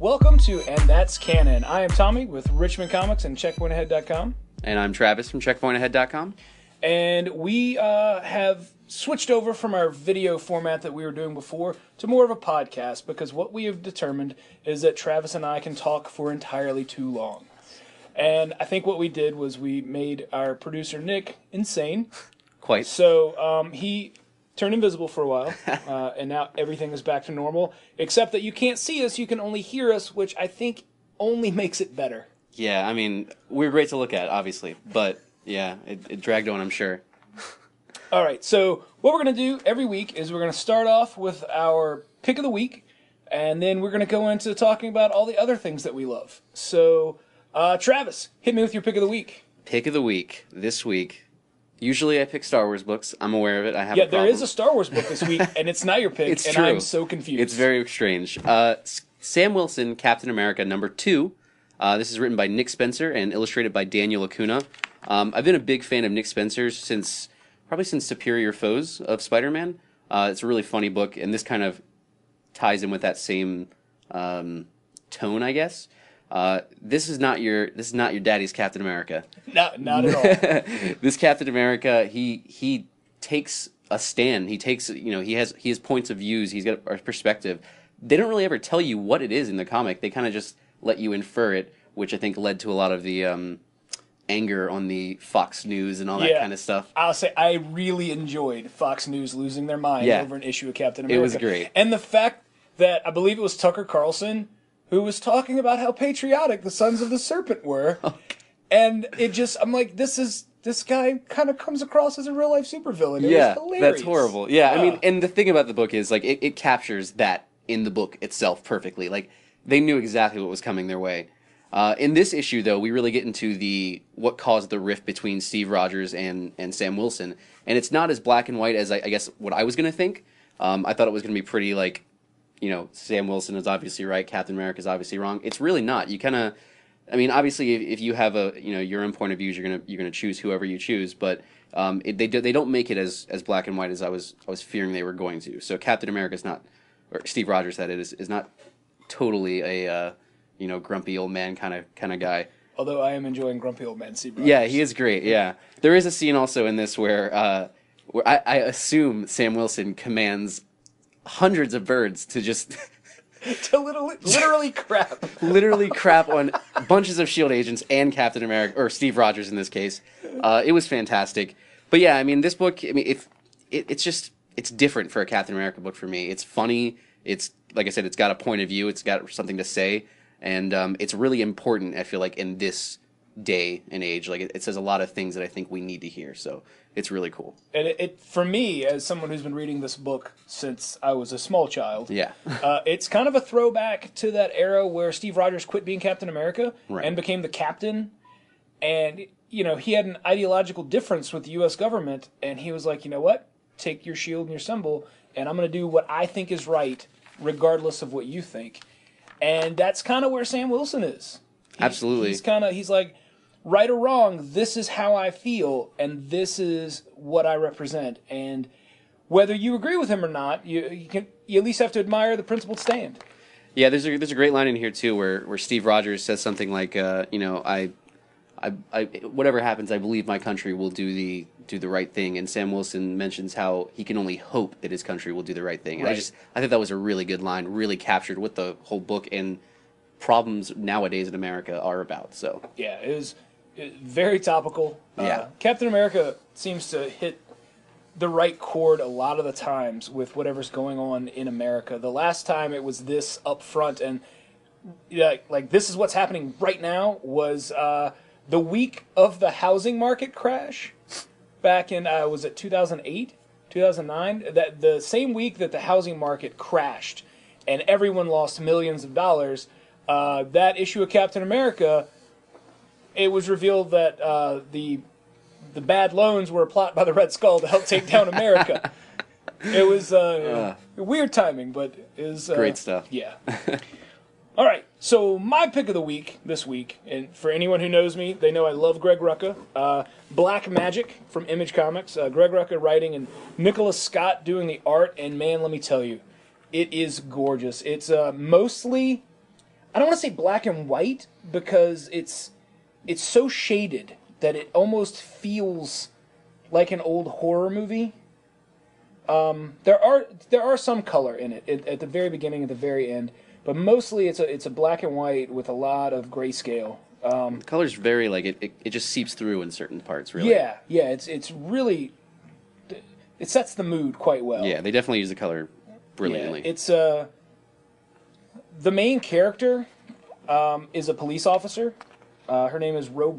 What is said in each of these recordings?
Welcome to And That's Canon. I am Tommy with Richmond Comix and CheckpointAhead.com. And I'm Travis from CheckpointAhead.com. And we have switched over from our video format that we were doing before to more of a podcast because what we have determined is that Travis and I can talk for entirely too long. And I think what we did was we made our producer Nick insane. Quite. So he turned invisible for a while, and now everything is back to normal, except that you can't see us, you can only hear us, which I think only makes it better. Yeah, I mean, we're great to look at, obviously, but yeah, it dragged on, I'm sure. All right, so what we're going to do every week is we're going to start off with our pick of the week, and then we're going to go into talking about all the other things that we love. So, Travis, hit me with your pick of the week. Pick of the week, this week. Usually I pick Star Wars books. I'm aware of it. I have a problem. There is a Star Wars book this week, and it's not your pick, It's and true. I'm so confused. It's very strange. Sam Wilson, Captain America, #2. This is written by Nick Spencer and illustrated by Daniel Acuna. I've been a big fan of Nick Spencer's probably since Superior Foes of Spider-Man. It's a really funny book, and this kind of ties in with that same tone, I guess. This is not your daddy's Captain America. Not at all. This Captain America, he takes a stand. He takes, he has points of views. He's got a perspective. They don't really ever tell you what it is in the comic. They kind of just let you infer it, which I think led to a lot of the anger on the Fox News and all that kind of stuff. I'll say I really enjoyed Fox News losing their mind over an issue of Captain America. It was great. And the fact that I believe it was Tucker Carlson who was talking about how patriotic the Sons of the Serpent were. And it just, I'm like, this guy kind of comes across as a real-life supervillain. It was hilarious. That's horrible. Yeah, I mean, and the thing about the book is, like, it captures that in the book itself perfectly. Like, they knew exactly what was coming their way. In this issue, though, we really get into what caused the rift between Steve Rogers and Sam Wilson. And it's not as black and white as, I guess, what I was going to think. I thought it was going to be pretty, like, Sam Wilson is obviously right, Captain America is obviously wrong. It's really not. You kind of, I mean, obviously, if you have your own point of views, you're gonna choose whoever you choose. But they don't make it as black and white as I was fearing they were going to. So Captain America is not, or Steve Rogers that is not totally a grumpy old man kind of guy. Although I am enjoying grumpy old man Steve Rogers. Yeah, he is great. Yeah, there is a scene also in this where I assume Sam Wilson commands hundreds of birds to just to literally crap on bunches of S.H.I.E.L.D. agents and Captain America, or Steve Rogers in this case. It was fantastic. But yeah, I mean, this book, I mean, it's different for a Captain America book for me. It's funny. It's, like I said, it's got a point of view. It's got something to say. And it's really important, I feel like, in this day and age. Like, it says a lot of things that I think we need to hear. So it's really cool. And it for me, as someone who's been reading this book since I was a small child, it's kind of a throwback to that era where Steve Rogers quit being Captain America and became the captain. And, he had an ideological difference with the U.S. government, and he was like, you know what? Take your shield and your symbol, and I'm going to do what I think is right, regardless of what you think. And that's kind of where Sam Wilson is. Absolutely. He's like, right or wrong, this is how I feel, and this is what I represent. And whether you agree with him or not, you at least have to admire the principled stand. Yeah, there's a great line in here too where Steve Rogers says something like, I whatever happens, I believe my country will do the right thing. And Sam Wilson mentions how he can only hope that his country will do the right thing. And I think that was a really good line, really captured what the whole book and problems nowadays in America are about. So yeah, it was very topical. Captain America seems to hit the right chord a lot of the times with whatever's going on in America. The last time it was this up front and like this is what's happening right now was the week of the housing market crash back in was it 2008, 2009? That the same week that the housing market crashed and everyone lost millions of dollars. That issue of Captain America, it was revealed that the bad loans were a plot by the Red Skull to help take down America. It was weird timing, but it was great stuff. Yeah. All right, so my pick of the week this week, and for anyone who knows me, they know I love Greg Rucka. Black Magic from Image Comics. Greg Rucka writing and Nicholas Scott doing the art, and man, let me tell you, it is gorgeous. It's mostly... I don't want to say black and white because it's so shaded that it almost feels like an old horror movie. There are some color in it at the very beginning, at the very end, but mostly it's a black and white with a lot of grayscale. The color's very like it just seeps through in certain parts. Really. Yeah. It's really it sets the mood quite well. Yeah, they definitely use the color brilliantly. Yeah, it's the main character is a police officer. Her name is Rowan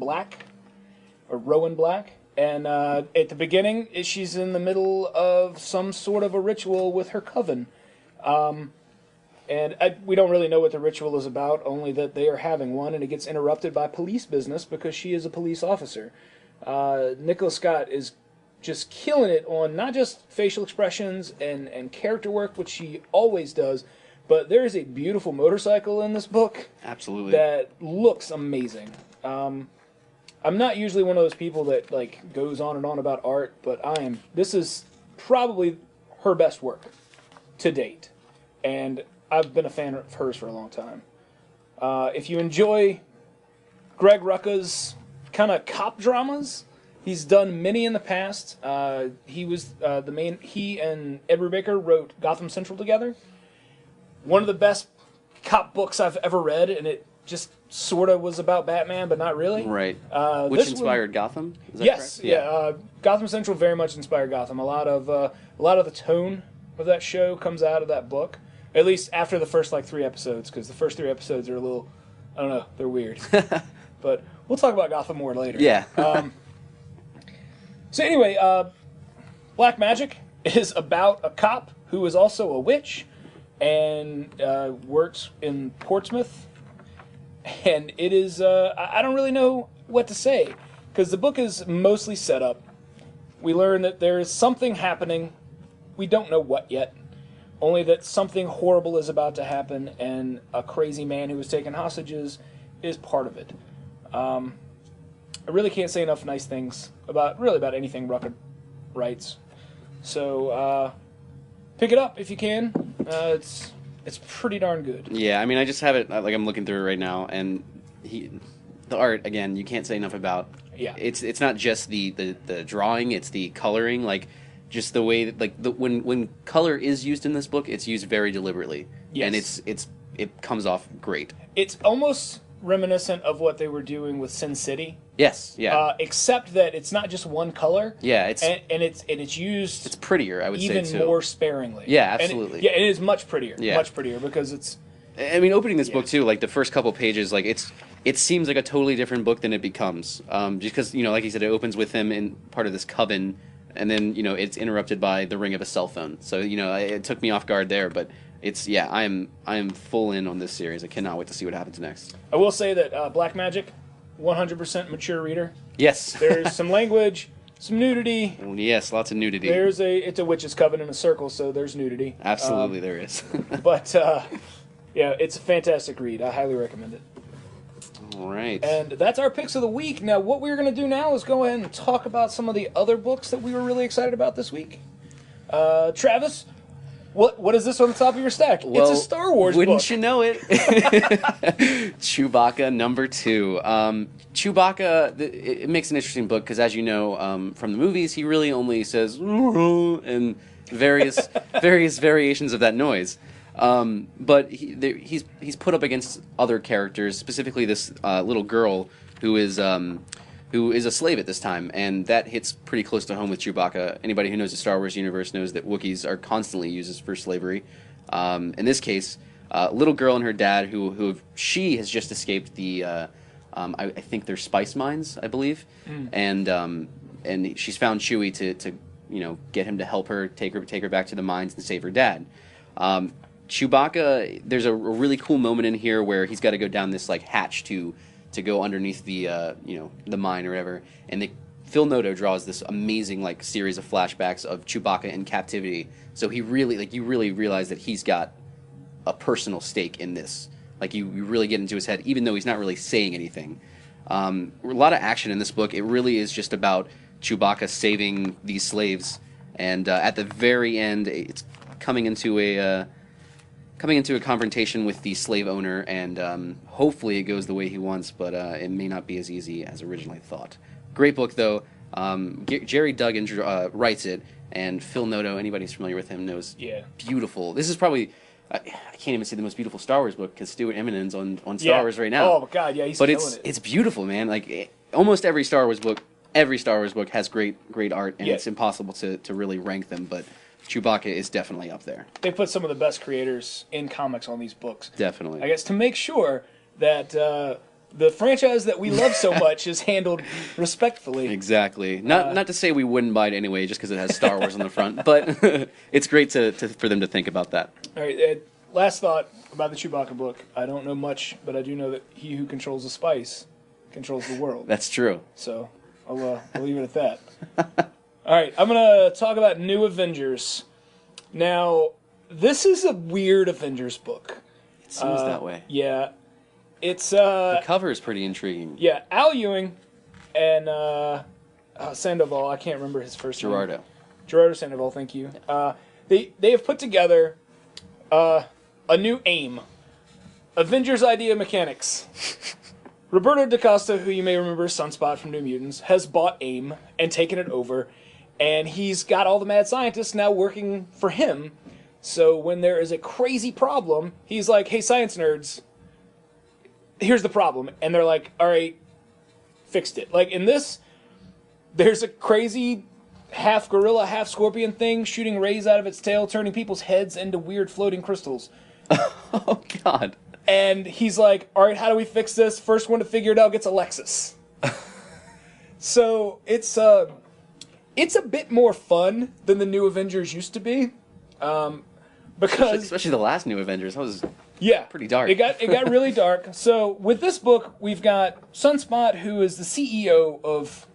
Black. And at the beginning, she's in the middle of some sort of a ritual with her coven. We don't really know what the ritual is about, only that they are having one, and it gets interrupted by police business because she is a police officer. Nicola Scott is just killing it on not just facial expressions and character work, which she always does, but there is a beautiful motorcycle in this book. Absolutely. That looks amazing. I'm not usually one of those people that like goes on and on about art, but this is probably her best work to date. And I've been a fan of hers for a long time. If you enjoy Greg Rucka's kind of cop dramas, he's done many in the past. He and Ed Brubaker wrote Gotham Central together. One of the best cop books I've ever read, and it just sort of was about Batman, but not really. Right. Which inspired Gotham? Is that yes. correct? Yeah. Gotham Central very much inspired Gotham. A lot of the tone of that show comes out of that book. At least after the first 3 episodes, because the first 3 episodes are a little, I don't know, they're weird. But we'll talk about Gotham more later. Yeah. So anyway, Black Magic is about a cop who is also a witch and works in Portsmouth. And it is, I don't really know what to say, because the book is mostly set up. We learn that there is something happening. We don't know what yet. Only that something horrible is about to happen, and a crazy man who was taking hostages is part of it. I really can't say enough nice things about anything Rucka writes. So pick it up if you can. It's pretty darn good. Yeah, I mean, I just have it, I'm looking through it right now, and the art, again, you can't say enough about. Yeah. It's not just the drawing, it's the coloring, just the way that, when color is used in this book, it's used very deliberately. Yes. And it comes off great. It's almost reminiscent of what they were doing with Sin City. Yes, yeah. Except that it's not just one color. Yeah, it's used. It's pretty,er I would say, too. Even more sparingly. Yeah, absolutely. It is much prettier. Yeah. Much prettier because it's. I mean, opening this book too, the first couple pages, it seems like a totally different book than it becomes. Just because, like you said, it opens with him in part of this coven, and then it's interrupted by the ring of a cell phone. So it took me off guard there, but I am full in on this series. I cannot wait to see what happens next. I will say that Black Magic, 100% mature reader. Yes. There's some language, some nudity. Yes, lots of nudity. It's a witch's coven in a circle, so there's nudity. Absolutely, there is. But yeah, it's a fantastic read. I highly recommend it. All right. And that's our picks of the week. Now, what we're going to do now is go ahead and talk about some of the other books that we were really excited about this week. Travis, what is this on the top of your stack? Well, it's a Star Wars book. Wouldn't you know it? Chewbacca #2. Chewbacca, it makes an interesting book because, as you know from the movies, he really only says and various variations of that noise. But he's put up against other characters, specifically this little girl who is a slave at this time, and that hits pretty close to home with Chewbacca. Anybody who knows the Star Wars universe knows that Wookiees are constantly used for slavery. In this case, a little girl and her dad, she has just escaped the, I think they're spice mines, I believe, and she's found Chewie to get him to help her, take her back to the mines and save her dad. Chewbacca, there's a really cool moment in here where he's got to go down this hatch to go underneath the the mine or whatever, and Phil Noto draws this amazing series of flashbacks of Chewbacca in captivity. So he really you really realize that he's got a personal stake in this. You really get into his head, even though he's not really saying anything. A lot of action in this book. It really is just about Chewbacca saving these slaves, and at the very end, it's coming into coming into a confrontation with the slave owner, and hopefully it goes the way he wants, but it may not be as easy as originally thought. Great book, though. Jerry Duggan writes it, and Phil Noto, anybody who's familiar with him knows. Yeah. Beautiful. This is probably, I can't even say the most beautiful Star Wars book, because Stuart Eminem's on Star Wars right now. Oh, my God, yeah, he's killing it. It's beautiful, man. Like, almost every Star Wars book has great art, and it's impossible to really rank them, but Chewbacca is definitely up there. They put some of the best creators in comics on these books. Definitely. I guess to make sure that the franchise that we love so much is handled respectfully. Exactly. Not to say we wouldn't buy it anyway just because it has Star Wars on the front, but it's great for them to think about that. All right, last thought about the Chewbacca book. I don't know much, but I do know that he who controls the spice controls the world. That's true. So I'll leave it at that. All right, I'm going to talk about New Avengers. Now, this is a weird Avengers book. It seems that way. Yeah. It's the cover is pretty intriguing. Yeah, Al Ewing and Sandoval, I can't remember his first name. Gerardo Sandoval, thank you. They have put together a new AIM. Avengers Idea Mechanics. Roberto DaCosta, who you may remember as Sunspot from New Mutants, has bought AIM and taken it over, and he's got all the mad scientists now working for him. So when there is a crazy problem, he's like, hey, science nerds, here's the problem. And they're like, all right, fixed it. Like in this, there's a crazy half gorilla, half scorpion thing shooting rays out of its tail, turning people's heads into weird floating crystals. Oh, God. And he's like, all right, how do we fix this? First one to figure it out gets a Lexus. So it's a bit more fun than the New Avengers used to be. Because especially the last New Avengers, that was pretty dark. It got really dark. So with this book, we've got Sunspot, who is the CEO of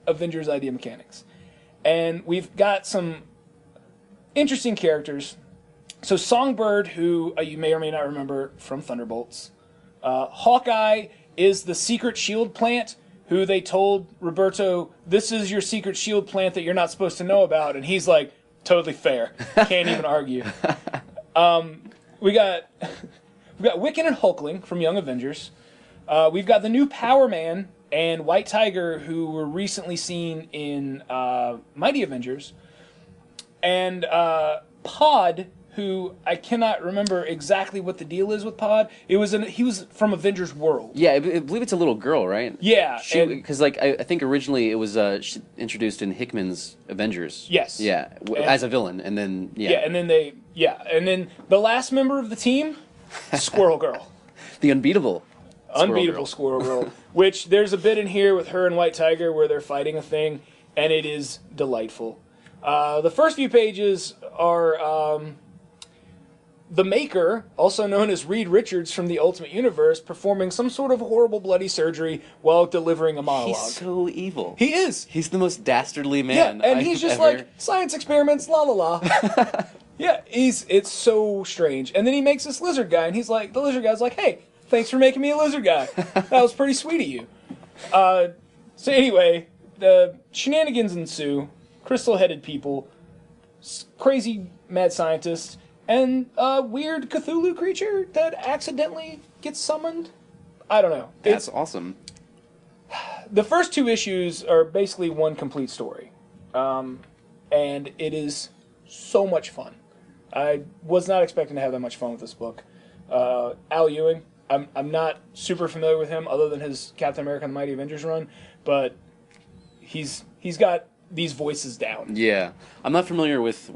Avengers Idea Mechanics. And we've got some interesting characters. So Songbird, who you may or may not remember from Thunderbolts. Hawkeye is the secret S.H.I.E.L.D. plant, who they told Roberto, this is your secret S.H.I.E.L.D. plant that you're not supposed to know about. And he's like, totally fair. Can't even argue. We got Wiccan and Hulkling from Young Avengers. We've got the new Power Man and White Tiger, who were recently seen in Mighty Avengers. And Pod, who I cannot remember exactly what the deal is with Pod. He was from Avengers World. Yeah, I believe it's a little girl, right? Yeah. Because I think originally it was introduced in Hickman's Avengers. Yes. Yeah, as a villain, and then and then the last member of the team, Squirrel Girl. The unbeatable Squirrel Girl. Which there's a bit in here with her and White Tiger where they're fighting a thing, and it is delightful. The first few pages are the Maker, also known as Reed Richards from the Ultimate Universe, performing some sort of horrible bloody surgery while delivering a monologue. He's so evil. He is. He's the most dastardly man. Yeah, and he's just like, science experiments, la la la. Yeah, it's so strange. And then he makes this lizard guy, and the lizard guy's like, hey, thanks for making me a lizard guy. That was pretty sweet of you. So anyway, the shenanigans ensue. Crystal-headed people, crazy mad scientists, and a weird Cthulhu creature that accidentally gets summoned. I don't know. That's awesome. The first two issues are basically one complete story. And it is so much fun. I was not expecting to have that much fun with this book. Al Ewing, I'm not super familiar with him other than his Captain America and the Mighty Avengers run, but he's got these voices down. Yeah. I'm not familiar with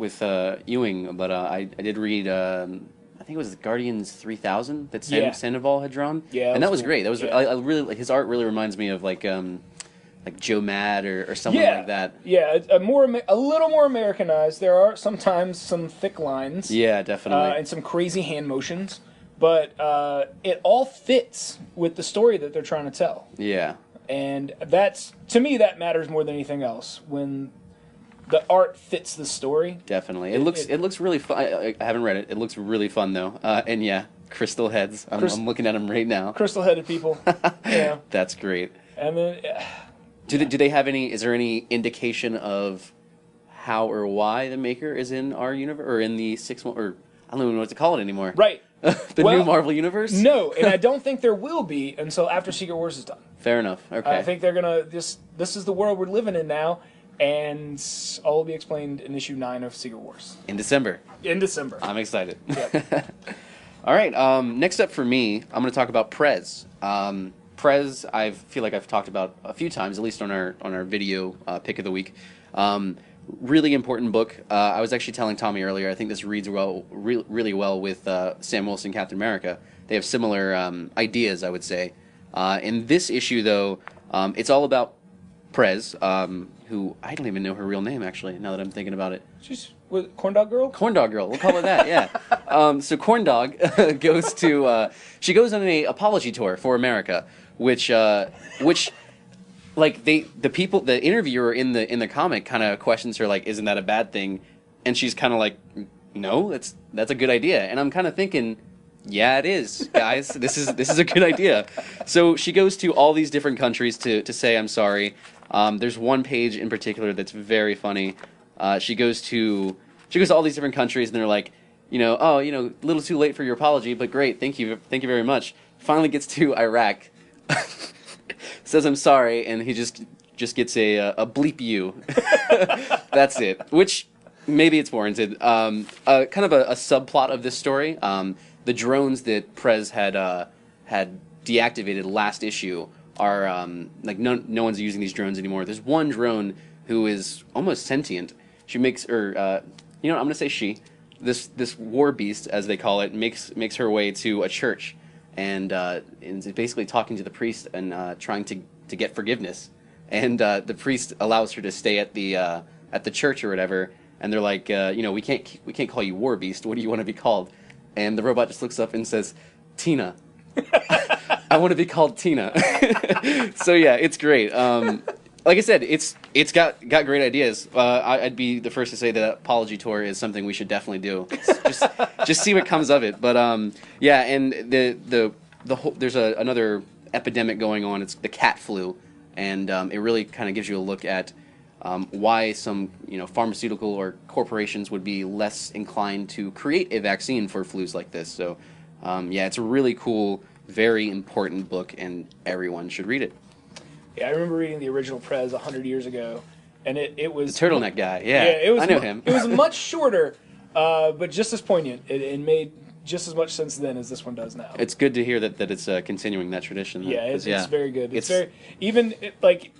Ewing, but I did read, I think it was Guardians 3000 that Sandoval had drawn. Yeah. And that was cool. Great. That was I really like his art really reminds me of like Joe Mad or someone like that. Yeah, a little more Americanized. There are sometimes some thick lines. Yeah, definitely. And some crazy hand motions, but it all fits with the story that they're trying to tell. Yeah. And to me, that matters more than anything else. When the art fits the story. Definitely. It looks really fun. I haven't read it. It looks really fun, though. And yeah, crystal heads. I'm looking at them right now. Crystal-headed people. Yeah. That's great. And then... Do they have any... Is there any indication of how or why the Maker is in our universe? Or in the 6... Or I don't even know what to call it anymore. Right. The new Marvel Universe? No, and I don't think there will be until after Secret Wars is done. Fair enough. Okay. I think they're going to this is the world we're living in now, and all will be explained in issue 9 of Secret Wars. In December. I'm excited. Yep. All right, next up for me, I'm going to talk about Prez. Prez, I feel like I've talked about a few times, at least on our video pick of the week. Really important book. I was actually telling Tommy earlier, I think this reads really well with Sam Wilson, Captain America. They have similar ideas, I would say. In this issue, though, it's all about Prez, who I don't even know her real name, actually, now that I'm thinking about it. She's Corn Dog Girl? Corn Dog Girl, we'll call her that, yeah. So Corn Dog goes to, she goes on an apology tour for America, which like the interviewer in the comic kind of questions her, like, isn't that a bad thing? And she's kind of like, no, that's a good idea. And I'm kind of thinking, yeah, it is, guys. This is a good idea. So she goes to all these different countries to say I'm sorry. There's one page in particular that's very funny. She goes to all these different countries, and they're like, a little too late for your apology, but great, thank you very much. Finally gets to Iraq, says I'm sorry, and he just gets a bleep you. That's it. Which maybe it's warranted. Kind of a subplot of this story. The drones that Prez had deactivated last issue are like no one's using these drones anymore. There's one drone who is almost sentient. She makes, I'm gonna say she. This war beast, as they call it, makes her way to a church, and is basically talking to the priest and trying to get forgiveness. And the priest allows her to stay at the church or whatever. And they're like, we can't call you war beast. What do you want to be called? And the robot just looks up and says, Tina. I want to be called Tina. So yeah, it's great. Like I said, it's got great ideas. I'd be the first to say that apology tour is something we should definitely do. Just see what comes of it. But yeah, and the whole, there's another epidemic going on. It's the cat flu, and it really kind of gives you a look at why some pharmaceutical or corporations would be less inclined to create a vaccine for flus like this. So yeah, it's a really cool, very important book, and everyone should read it. Yeah, I remember reading the original Prez 100 years ago, and it was... The turtleneck guy, yeah. It was I know him. It was much shorter, but just as poignant. It made just as much sense then as this one does now. It's good to hear that it's continuing that tradition. Yeah, it's very good. It's very... Even, like...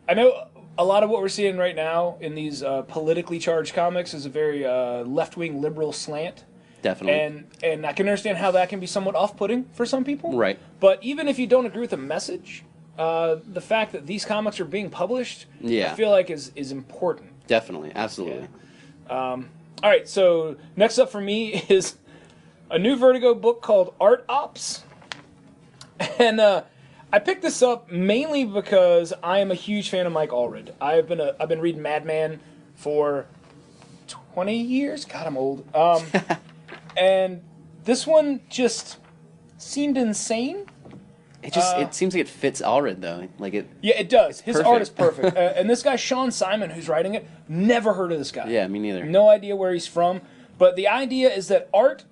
I know a lot of what we're seeing right now in these politically charged comics is a very left-wing liberal slant. Definitely. And I can understand how that can be somewhat off-putting for some people. Right. But even if you don't agree with the message... the fact that these comics are being published, I feel like is important. Definitely, absolutely. Yeah. All right, so next up for me is a new Vertigo book called Art Ops, and I picked this up mainly because I am a huge fan of Mike Allred. I've been reading Madman for 20 years. God, I'm old. And this one just seemed insane. It seems like it fits Allred though. Yeah, it does. His perfect. art is perfect. And this guy Sean Simon, who's writing it, never heard of this guy. Yeah, me neither. No idea where he's from. But the idea is that art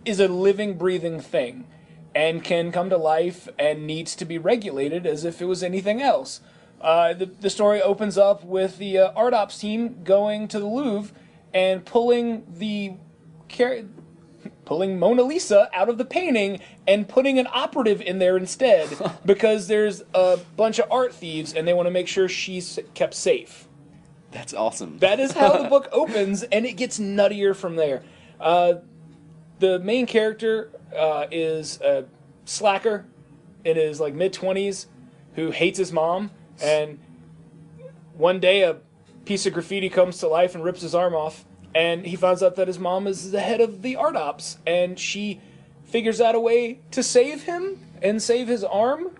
is a living, breathing thing, and can come to life and needs to be regulated as if it was anything else. The story opens up with the Art Ops team going to the Louvre and pulling Mona Lisa out of the painting and putting an operative in there instead because there's a bunch of art thieves and they want to make sure she's kept safe. That's awesome. That is how the book opens, and it gets nuttier from there. The main character is a slacker in his mid-20s who hates his mom, and one day a piece of graffiti comes to life and rips his arm off. And he finds out that his mom is the head of the Art Ops, and she figures out a way to save him and save his arm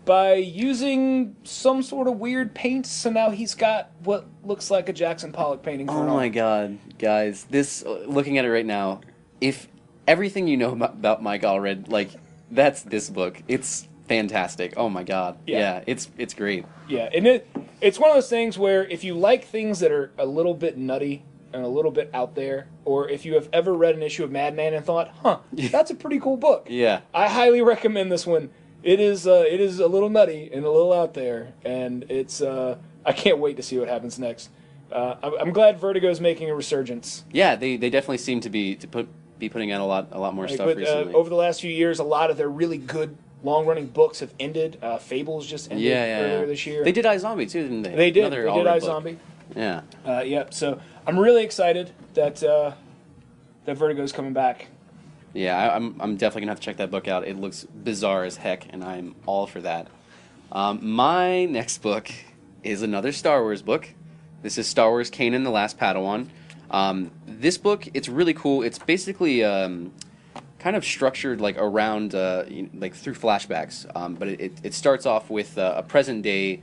by using some sort of weird paint, so now he's got what looks like a Jackson Pollock painting for an arm. Oh my god, guys. This, looking at it right now, if everything you know about Mike Allred, that's this book. It's fantastic. Oh my god. Yeah, it's great. Yeah, and it's one of those things where if you like things that are a little bit nutty, and a little bit out there, or if you have ever read an issue of Madman and thought, huh, that's a pretty cool book. Yeah. I highly recommend this one. It is a little nutty and a little out there, and it's I can't wait to see what happens next. I'm glad Vertigo's making a resurgence. Yeah, they definitely seem to be putting out a lot more stuff recently. Over the last few years, a lot of their really good long-running books have ended. Fables just ended earlier this year. They did iZombie too, didn't they? They did. They did iZombie. Yeah. Yep. So I'm really excited that that Vertigo's coming back. Yeah, I'm definitely gonna have to check that book out. It looks bizarre as heck, and I'm all for that. My next book is another Star Wars book. This is Star Wars Kanan, the Last Padawan. This book, it's really cool. It's basically kind of structured like around like through flashbacks, but it starts off with a present day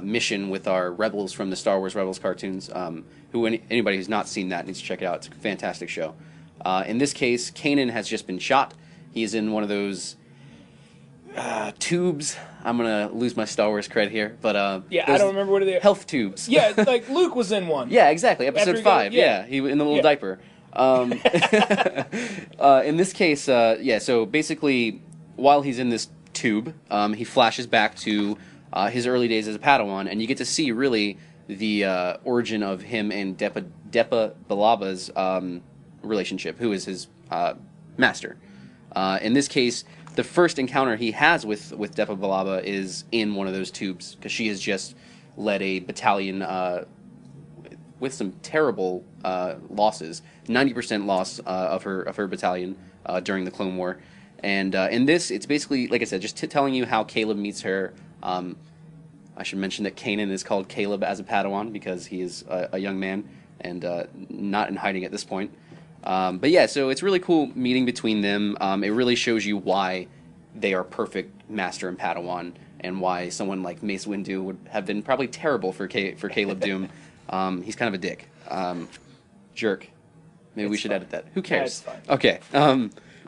mission with our rebels from the Star Wars Rebels cartoons. Anybody who's not seen that needs to check it out. It's a fantastic show. In this case, Kanan has just been shot. He is in one of those tubes. I'm gonna lose my Star Wars cred here, but yeah, I don't remember what they are. Health tubes. Yeah, like Luke was in one. Yeah, exactly. Episode 5. He in the little diaper. In this case, so basically, while he's in this tube, he flashes back to his early days as a Padawan, and you get to see really the origin of him and Depa Billabba's relationship, who is his master. In this case, the first encounter he has with Depa Billabba is in one of those tubes, because she has just led a battalion with some terrible losses, 90% loss of her battalion during the Clone War. And in this, it's basically, like I said, just telling you how Caleb meets her. I should mention that Kanan is called Caleb as a Padawan because he is a young man and not in hiding at this point. But yeah, so it's really cool meeting between them. It really shows you why they are perfect Master and Padawan, and why someone like Mace Windu would have been probably terrible for Caleb Doom. He's kind of a dick. Jerk. Maybe we should edit that. Who cares? Yeah, it's fine. Okay.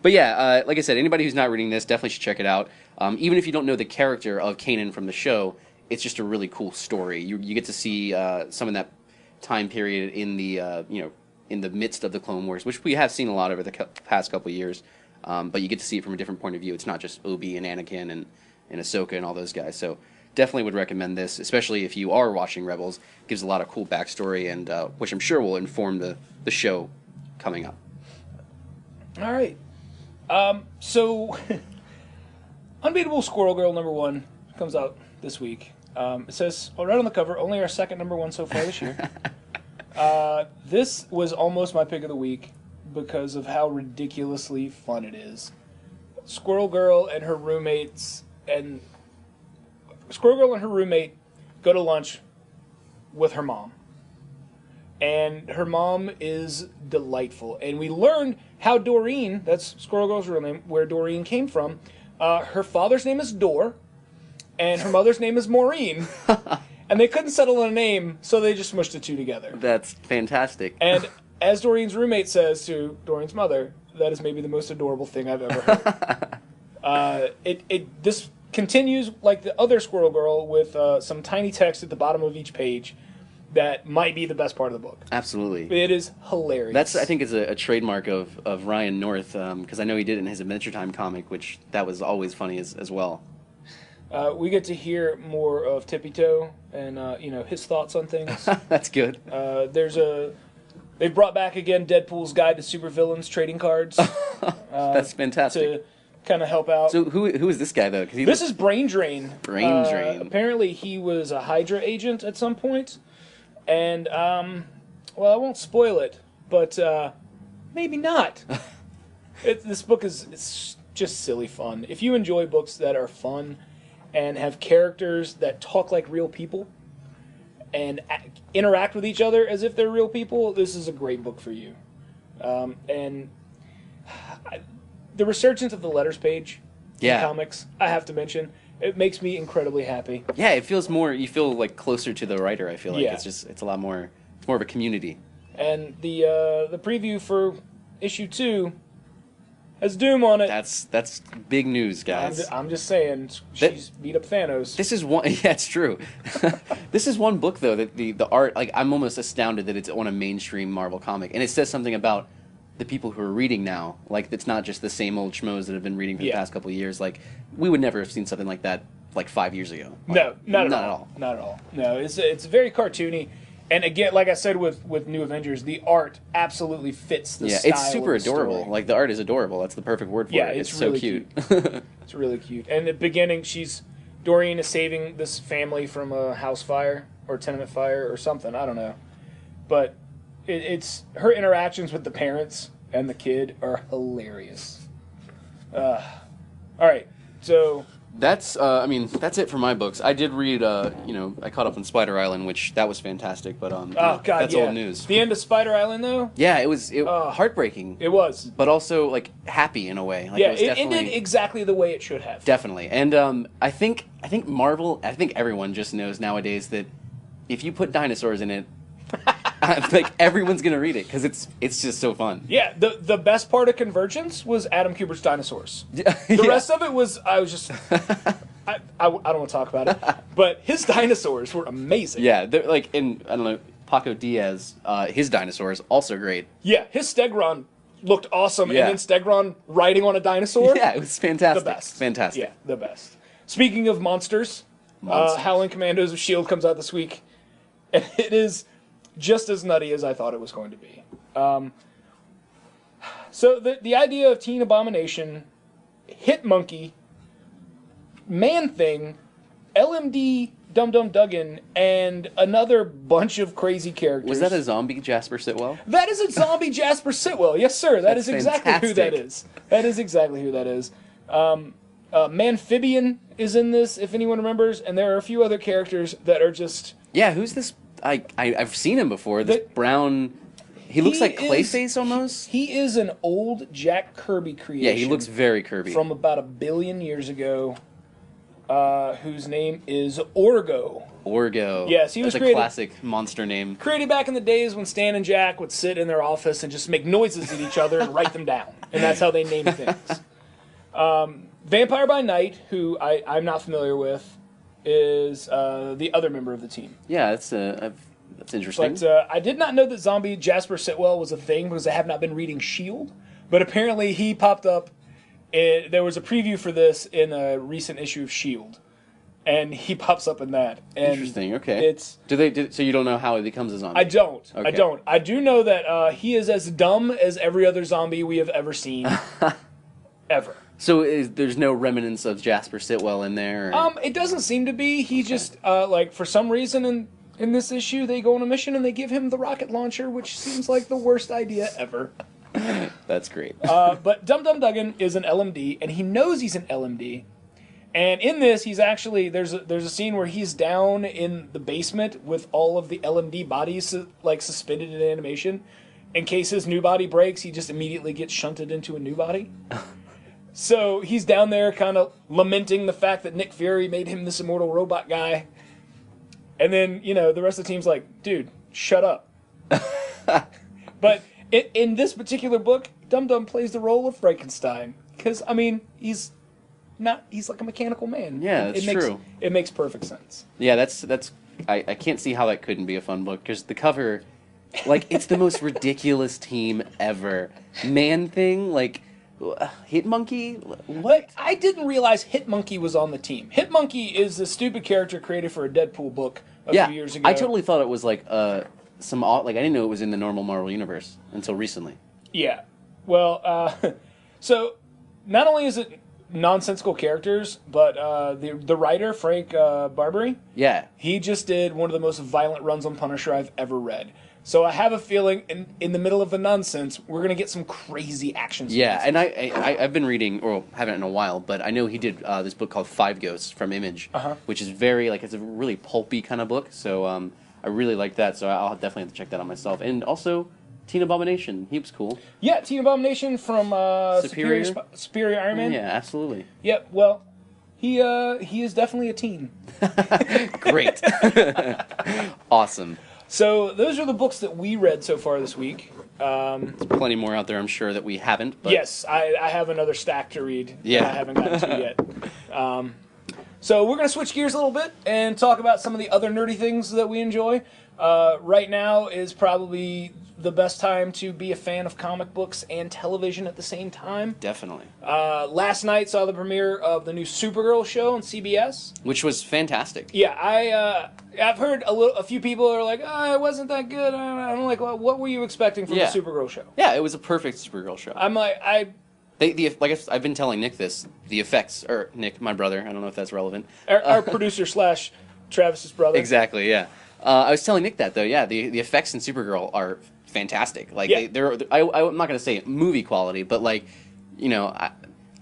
But yeah, like I said, anybody who's not reading this definitely should check it out. Even if you don't know the character of Kanan from the show, it's just a really cool story. You get to see some of that time period in the in the midst of the Clone Wars, which we have seen a lot over the past couple of years. But you get to see it from a different point of view. It's not just Obi and Anakin and Ahsoka and all those guys. So definitely would recommend this, especially if you are watching Rebels. It gives a lot of cool backstory, and which I'm sure will inform the show coming up. All right. So, Unbeatable Squirrel Girl #1 comes out this week. It says, right on the cover, only our second #1 so far this year. This was almost my pick of the week because of how ridiculously fun it is. Squirrel Girl and her roommate go to lunch with her mom. And her mom is delightful. And we learned how Doreen, that's Squirrel Girl's real name, where Doreen came from. Her father's name is Dor, and her mother's name is Maureen. And they couldn't settle on a name, so they just smushed the two together. That's fantastic. And as Doreen's roommate says to Doreen's mother, that is maybe the most adorable thing I've ever heard. This continues like the other Squirrel Girl with some tiny text at the bottom of each page that might be the best part of the book. Absolutely. It is hilarious. That's, I think, is a trademark of Ryan North, because I know he did it in his Adventure Time comic, which that was always funny as well. We get to hear more of Tippy Toe and his thoughts on things. That's good. They've brought back again Deadpool's Guide to Supervillains trading cards. That's fantastic. To kind of help out. So who is this guy though? This is Brain Drain. Brain Drain. Apparently he was a Hydra agent at some point, and I won't spoil it, but maybe not. This book it's just silly fun. If you enjoy books that are fun and have characters that talk like real people and interact with each other as if they're real people, this is a great book for you. The resurgence of the letters page in comics, I have to mention, it makes me incredibly happy. Yeah, it feels more, you feel like closer to the writer, I feel like. It's a lot more, it's more of a community. And the preview for issue 2 has Doom on it. That's big news, guys. I'm just saying, she's beat up Thanos. This is one. Yeah, it's true. This is one book though that the art, like, I'm almost astounded that it's on a mainstream Marvel comic, and it says something about the people who are reading now. Like, it's not just the same old schmoes that have been reading for the past couple of years. Like, we would never have seen something like that like 5 years ago. No, not at all. Not at all. No, it's very cartoony. And again, like I said with New Avengers, the art absolutely fits the style. It's super adorable. Story. Like, the art is adorable. That's the perfect word for it. Yeah, it's so really cute. It's really cute. And at the beginning, Doreen is saving this family from a house fire or tenement fire or something. I don't know. But it's her interactions with the parents and the kid are hilarious. All right, so that's that's it for my books. I did read I caught up on Spider Island, which that was fantastic, but that's old news. The end of Spider Island though? Yeah, it was heartbreaking. It was. But also like happy in a way. Like, it ended exactly the way it should have. Definitely. And I think Marvel, I think everyone just knows nowadays that if you put dinosaurs in it, like, everyone's gonna read it because it's just so fun. Yeah, the best part of Convergence was Adam Kubert's dinosaurs. The rest of it was I don't want to talk about it, but his dinosaurs were amazing. Yeah, they're like in, I don't know, Paco Diaz, his dinosaurs also great. Yeah, his Stegron looked awesome, and then Stegron riding on a dinosaur. Yeah, it was fantastic. The best. Fantastic. Yeah, the best. Speaking of monsters. Howling Commandos of S.H.I.E.L.D. comes out this week, and it is just as nutty as I thought it was going to be. So the idea of Teen Abomination, Hit Monkey, Man-Thing, LMD, Dum Dum Dugan, and another bunch of crazy characters. Was that a zombie Jasper Sitwell? That is a zombie Jasper Sitwell. Yes, sir. That's exactly fantastic. Who that is. That is exactly who that is. Manphibian is in this, if anyone remembers, and there are a few other characters that are just... Yeah, who's this? I've seen him before. This brown... He looks like Clayface almost. He is an old Jack Kirby creation. Yeah, he looks very Kirby. From about 1 billion years ago, whose name is Orgo. Orgo. Yes, he was That's a classic monster name. Created back in the days when Stan and Jack would sit in their office and just make noises at each other and write them down. And that's how they named things. Vampire by Night, who I'm not familiar with, is the other member of the team. Yeah, that's interesting. But I did not know that zombie Jasper Sitwell was a thing because I have not been reading S.H.I.E.L.D. But apparently he popped up. There was a preview for this in a recent issue of S.H.I.E.L.D. And he pops up in that. And interesting, okay. So you don't know how he becomes a zombie? I don't. Okay. I don't. I do know that he is as dumb as every other zombie we have ever seen. Ever. So there's no remnants of Jasper Sitwell in there? It doesn't seem to be. He just, for some reason in this issue, they go on a mission and they give him the rocket launcher, which seems like the worst idea ever. That's great. But Dum Dum Dugan is an LMD, and he knows he's an LMD. And in this, he's actually, there's a scene where he's down in the basement with all of the LMD bodies suspended in animation. In case his new body breaks, he just immediately gets shunted into a new body. So he's down there kind of lamenting the fact that Nick Fury made him this immortal robot guy. And then, the rest of the team's like, dude, shut up. But in this particular book, Dum Dum plays the role of Frankenstein. Because, he's like a mechanical man. Yeah, that's true. It makes perfect sense. Yeah, that's I can't see how that couldn't be a fun book. Because the cover, it's the most ridiculous team ever. Man-Thing, Hit Monkey? What? I didn't realize Hit Monkey was on the team. Hit Monkey is the stupid character created for a Deadpool book a few years ago. I totally thought it was I didn't know it was in the normal Marvel universe until recently. Yeah. Well, so not only is it nonsensical characters, but the writer, Frank Barbary, he just did one of the most violent runs on Punisher I've ever read. So I have a feeling in the middle of the nonsense, we're going to get some crazy action scenes. Yeah, and I've been reading, or haven't in a while, but I know he did this book called Five Ghosts from Image, which is very, it's a really pulpy kind of book. So I really like that, so I'll definitely have to check that out myself. And also, Teen Abomination, he was cool. Yeah, Teen Abomination from Superior Iron Man. Yeah, absolutely. Yeah, well, he is definitely a teen. Great. Awesome. So those are the books that we read so far this week. There's plenty more out there, I'm sure, that we haven't. But... Yes, I have another stack to read that I haven't gotten to yet. So we're going to switch gears a little bit and talk about some of the other nerdy things that we enjoy. Right now is probably the best time to be a fan of comic books and television at the same time. Definitely. Last night saw the premiere of the new Supergirl show on CBS, which was fantastic. Yeah, I've heard a few people are like, oh, it wasn't that good. I'm like, well, what were you expecting from the Supergirl show? Yeah, it was a perfect Supergirl show. I'm like, like I've been telling Nick this, the effects, or Nick, my brother, I don't know if that's relevant. Our producer / Travis's brother. Exactly, yeah. I was telling Nick that, though, yeah, the effects in Supergirl are fantastic. Like, they're I'm not going to say movie quality, but, like, you know,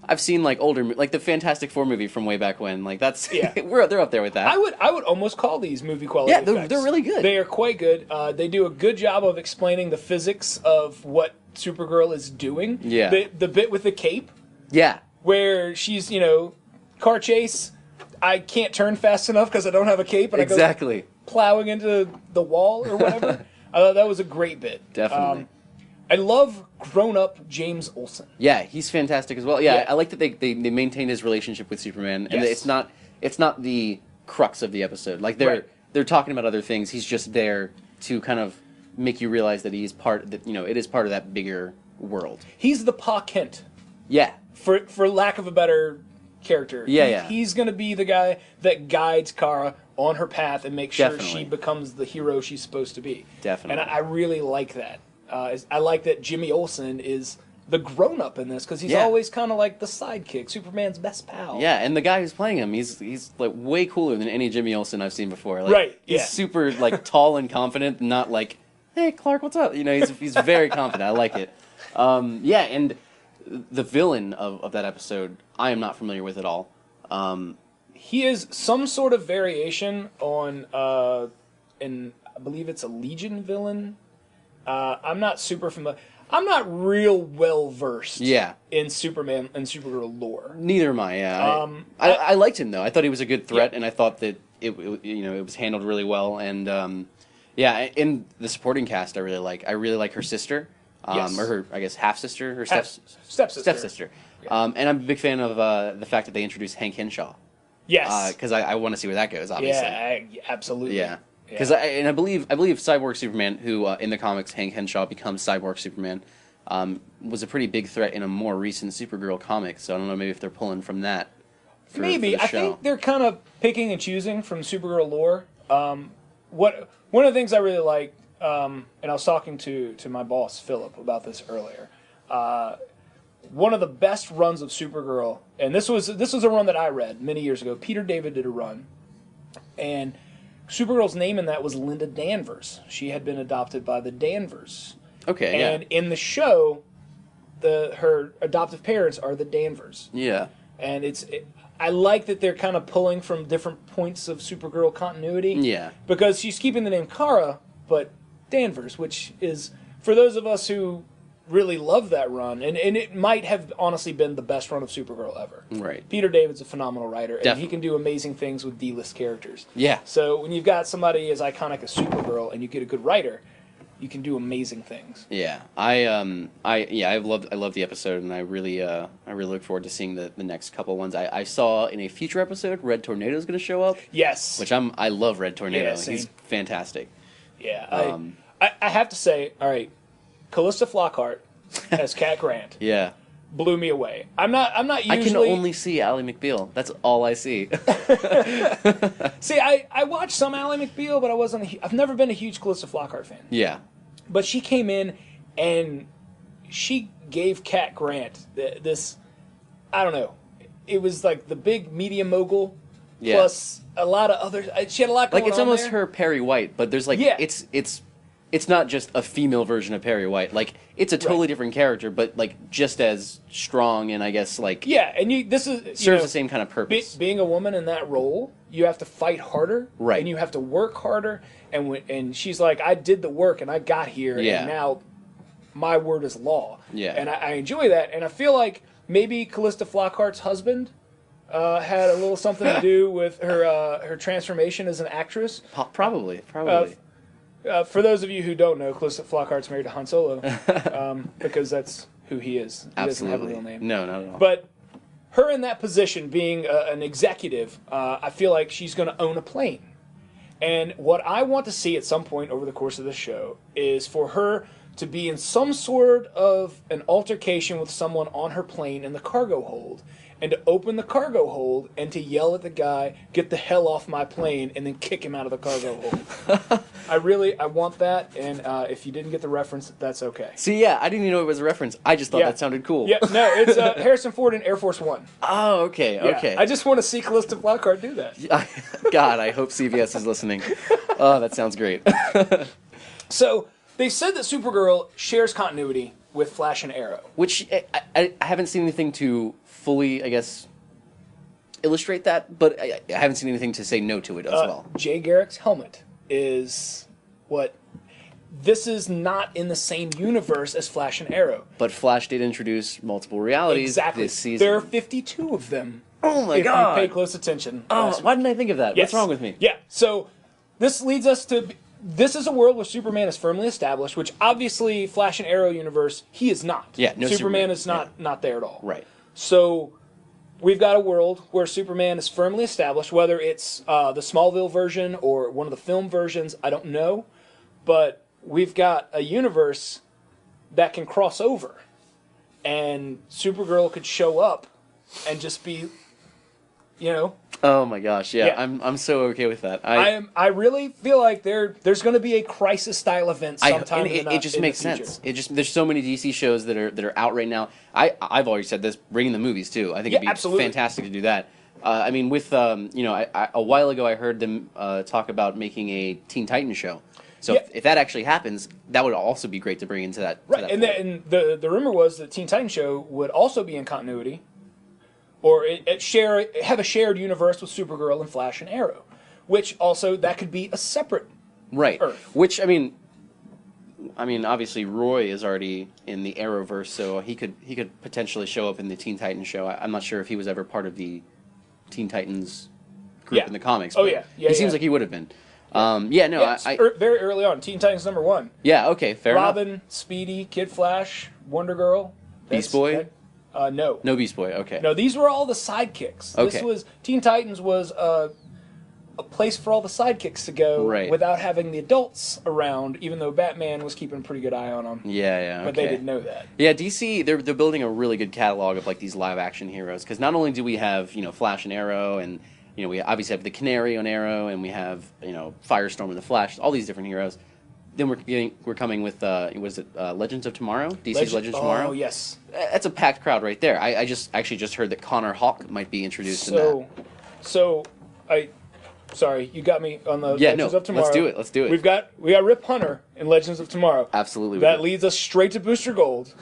I've seen, like, older, like, the Fantastic Four movie from way back when. Like, that's, they're up there with that. I would almost call these movie quality effects. Yeah, they're really good. They are quite good. They do a good job of explaining the physics of what Supergirl is doing. Yeah. The bit with the cape. Yeah. Where she's, car chase, I can't turn fast enough because I don't have a cape. And exactly. I go plowing into the wall or whatever. I thought that was a great bit. Definitely. I love grown-up James Olsen. Yeah, he's fantastic as well. Yeah, I like that they maintain his relationship with Superman, and it's not the crux of the episode. Like they're talking about other things. He's just there to kind of make you realize that he's it is part of that bigger world. He's the Pa Kent. Yeah. For lack of a better character. Yeah, He's going to be the guy that guides Kara on her path and makes sure she becomes the hero she's supposed to be. Definitely. And I really like that. I like that Jimmy Olsen is the grown-up in this, because he's always kind of like the sidekick, Superman's best pal. Yeah, and the guy who's playing him, he's like way cooler than any Jimmy Olsen I've seen before. Like, right, He's super like tall and confident, not like, hey, Clark, what's up? He's very confident. I like it. And the villain of that episode, I am not familiar with at all. He is some sort of variation on, I believe it's a Legion villain. I'm not super familiar. I'm not real well versed. In Superman and Supergirl lore. Neither am I. Yeah. I liked him though. I thought he was a good threat, and I thought that it was handled really well. And in the supporting cast, I really like her sister, or her half sister, her stepsister. Yeah. And I'm a big fan of the fact that they introduced Hank Henshaw. Yes. Because I want to see where that goes. Obviously. Yeah, absolutely. Yeah. Because I believe Cyborg Superman, who in the comics Hank Henshaw becomes Cyborg Superman, was a pretty big threat in a more recent Supergirl comic. So I don't know, maybe if they're pulling from that. For the show. I think they're kind of picking and choosing from Supergirl lore. One of the things I really like, and I was talking to my boss Philip about this earlier. One of the best runs of Supergirl, and this was a run that I read many years ago. Peter David did a run, and Supergirl's name in that was Linda Danvers. She had been adopted by the Danvers. Okay, and in the show, her adoptive parents are the Danvers. Yeah. And I like that they're kind of pulling from different points of Supergirl continuity. Yeah. Because she's keeping the name Kara, but Danvers, which is, for those of us who really love that run, and it might have honestly been the best run of Supergirl ever. Right. Peter David's a phenomenal writer, and Definitely. he can do amazing things with D-list characters. Yeah. So when you've got somebody as iconic as Supergirl and you get a good writer, you can do amazing things. Yeah. I love the episode, and I really look forward to seeing the next couple ones. I saw in a future episode Red Tornado's going to show up. Yes. Which I love Red Tornado. Yeah, same. He's fantastic. Yeah. I have to say, all right, Callista Flockhart as Cat Grant. Yeah. Blew me away. I'm not usually. I can only see Ally McBeal. That's all I see. See, I watched some Ally McBeal, but I've never been a huge Callista Flockhart fan. Yeah. But she came in and she gave Cat Grant this, I don't know, it was like the big media mogul plus a lot of others. She had a lot going on. Like, it's almost there. her Perry White, but there's like, it's not just a female version of Perry White. Like, it's a totally different character, but like just as strong, and I guess like and this serves the same kind of purpose. Being a woman in that role, you have to fight harder, right? And you have to work harder. And she's like, I did the work, and I got here, and now my word is law. Yeah, and I enjoy that, and I feel like maybe Callista Flockhart's husband had a little something to do with her transformation as an actress. Probably. For those of you who don't know, Calista Flockhart's married to Han Solo, because that's who he is. He doesn't have a real name. No, not at all. But her in that position, being an executive, I feel like she's going to own a plane. And what I want to see at some point over the course of the show is for her to be in some sort of an altercation with someone on her plane in the cargo hold, and to open the cargo hold and to yell at the guy, "Get the hell off my plane," and then kick him out of the cargo hold. I want that, and if you didn't get the reference, that's okay. See, yeah, I didn't even know it was a reference. I just thought that sounded cool. Yeah, no, it's Harrison Ford in Air Force One. Oh, okay, Yeah, okay. I just want to see Calista Flockhart do that. God, I hope CBS is listening. Oh, that sounds great. So, they said that Supergirl shares continuity with Flash and Arrow. Which, I haven't seen anything to fully, I guess, illustrate that, but I haven't seen anything to say no to it as well. Jay Garrick's helmet is what... This is not in the same universe as Flash and Arrow. But Flash did introduce multiple realities this season. There are 52 of them. Oh my god! If you pay close attention. Oh, why didn't I think of that? Yes. What's wrong with me? Yeah, so this leads us to... This is a world where Superman is firmly established, which obviously Flash and Arrow universe, he is not. Yeah, no Superman is not there at all. Right. So we've got a world where Superman is firmly established, whether it's the Smallville version or one of the film versions, I don't know. But we've got a universe that can cross over. And Supergirl could show up and just be, you know... Oh my gosh, yeah. I'm so okay with that. I really feel like there's going to be a crisis style event sometime. It just makes sense. There's so many DC shows that are out right now. I've already said this, bringing the movies too. I think it'd be fantastic to do that. I mean, with a while ago I heard them talk about making a Teen Titans show. So if that actually happens, that would also be great to bring into that. Right, and the rumor was that Teen Titans show would also be in continuity. Or have a shared universe with Supergirl and Flash and Arrow, which also that could be a separate Earth. Which I mean, obviously Roy is already in the Arrowverse, so he could potentially show up in the Teen Titans show. I'm not sure if he was ever part of the Teen Titans group in the comics. Oh yeah, he seems like he would have been. Very early on, Teen Titans #1. Yeah, okay, fair enough. Robin, Speedy, Kid Flash, Wonder Girl, Beast Boy. No. No Beast Boy, okay. No, these were all the sidekicks. Okay. Teen Titans was a place for all the sidekicks to go without having the adults around, even though Batman was keeping a pretty good eye on them. Yeah, But they didn't know that. Yeah, DC, they're building a really good catalog of like these live action heroes, because not only do we have, Flash and Arrow, and we obviously have the Canary on Arrow, and we have, Firestorm and the Flash, all these different heroes. Then we're coming with Legends of Tomorrow? DC's Legends of Tomorrow? Oh, yes. That's a packed crowd right there. I just heard that Connor Hawke might be introduced in that. Sorry, you got me on the Legends of Tomorrow. Let's do it. We got Rip Hunter in Legends of Tomorrow. Absolutely. That leads us straight to Booster Gold.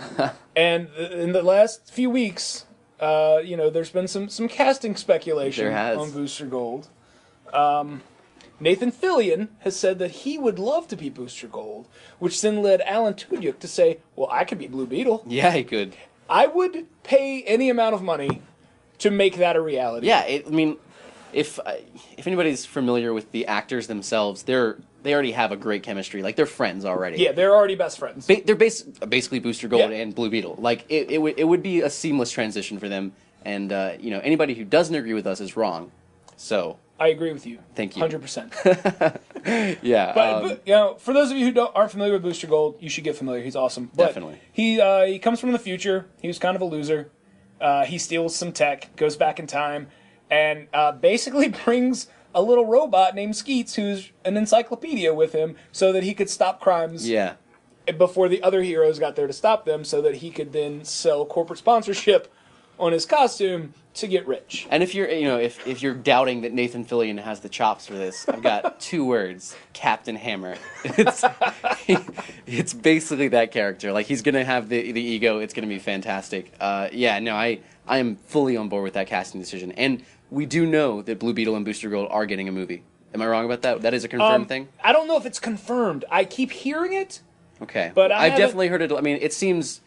And in the last few weeks, there's been some casting speculation on Booster Gold. Nathan Fillion has said that he would love to be Booster Gold, which then led Alan Tudyk to say, well, I could be Blue Beetle. Yeah, he could. I would pay any amount of money to make that a reality. Yeah, if anybody's familiar with the actors themselves, they already have a great chemistry. Like, they're friends already. Yeah, they're already best friends. They're basically Booster Gold and Blue Beetle. Like, it would be a seamless transition for them. And, anybody who doesn't agree with us is wrong. So... I agree with you. Thank you. 100%. Yeah. But for those of you who aren't familiar with Booster Gold, you should get familiar. He's awesome. But definitely. He comes from the future. He was kind of a loser. He steals some tech, goes back in time, and basically brings a little robot named Skeets, who's an encyclopedia, with him so that he could stop crimes. Yeah. Before the other heroes got there to stop them, so that he could then sell corporate sponsorship on his costume to get rich. And if you're, if you're doubting that Nathan Fillion has the chops for this, I've got 2 words: Captain Hammer. It's basically that character. Like, he's gonna have the ego. It's gonna be fantastic. I am fully on board with that casting decision. And we do know that Blue Beetle and Booster Gold are getting a movie. Am I wrong about that? That is a confirmed thing? I don't know if it's confirmed. I keep hearing it. Okay, but I've definitely heard it. I mean, it seems.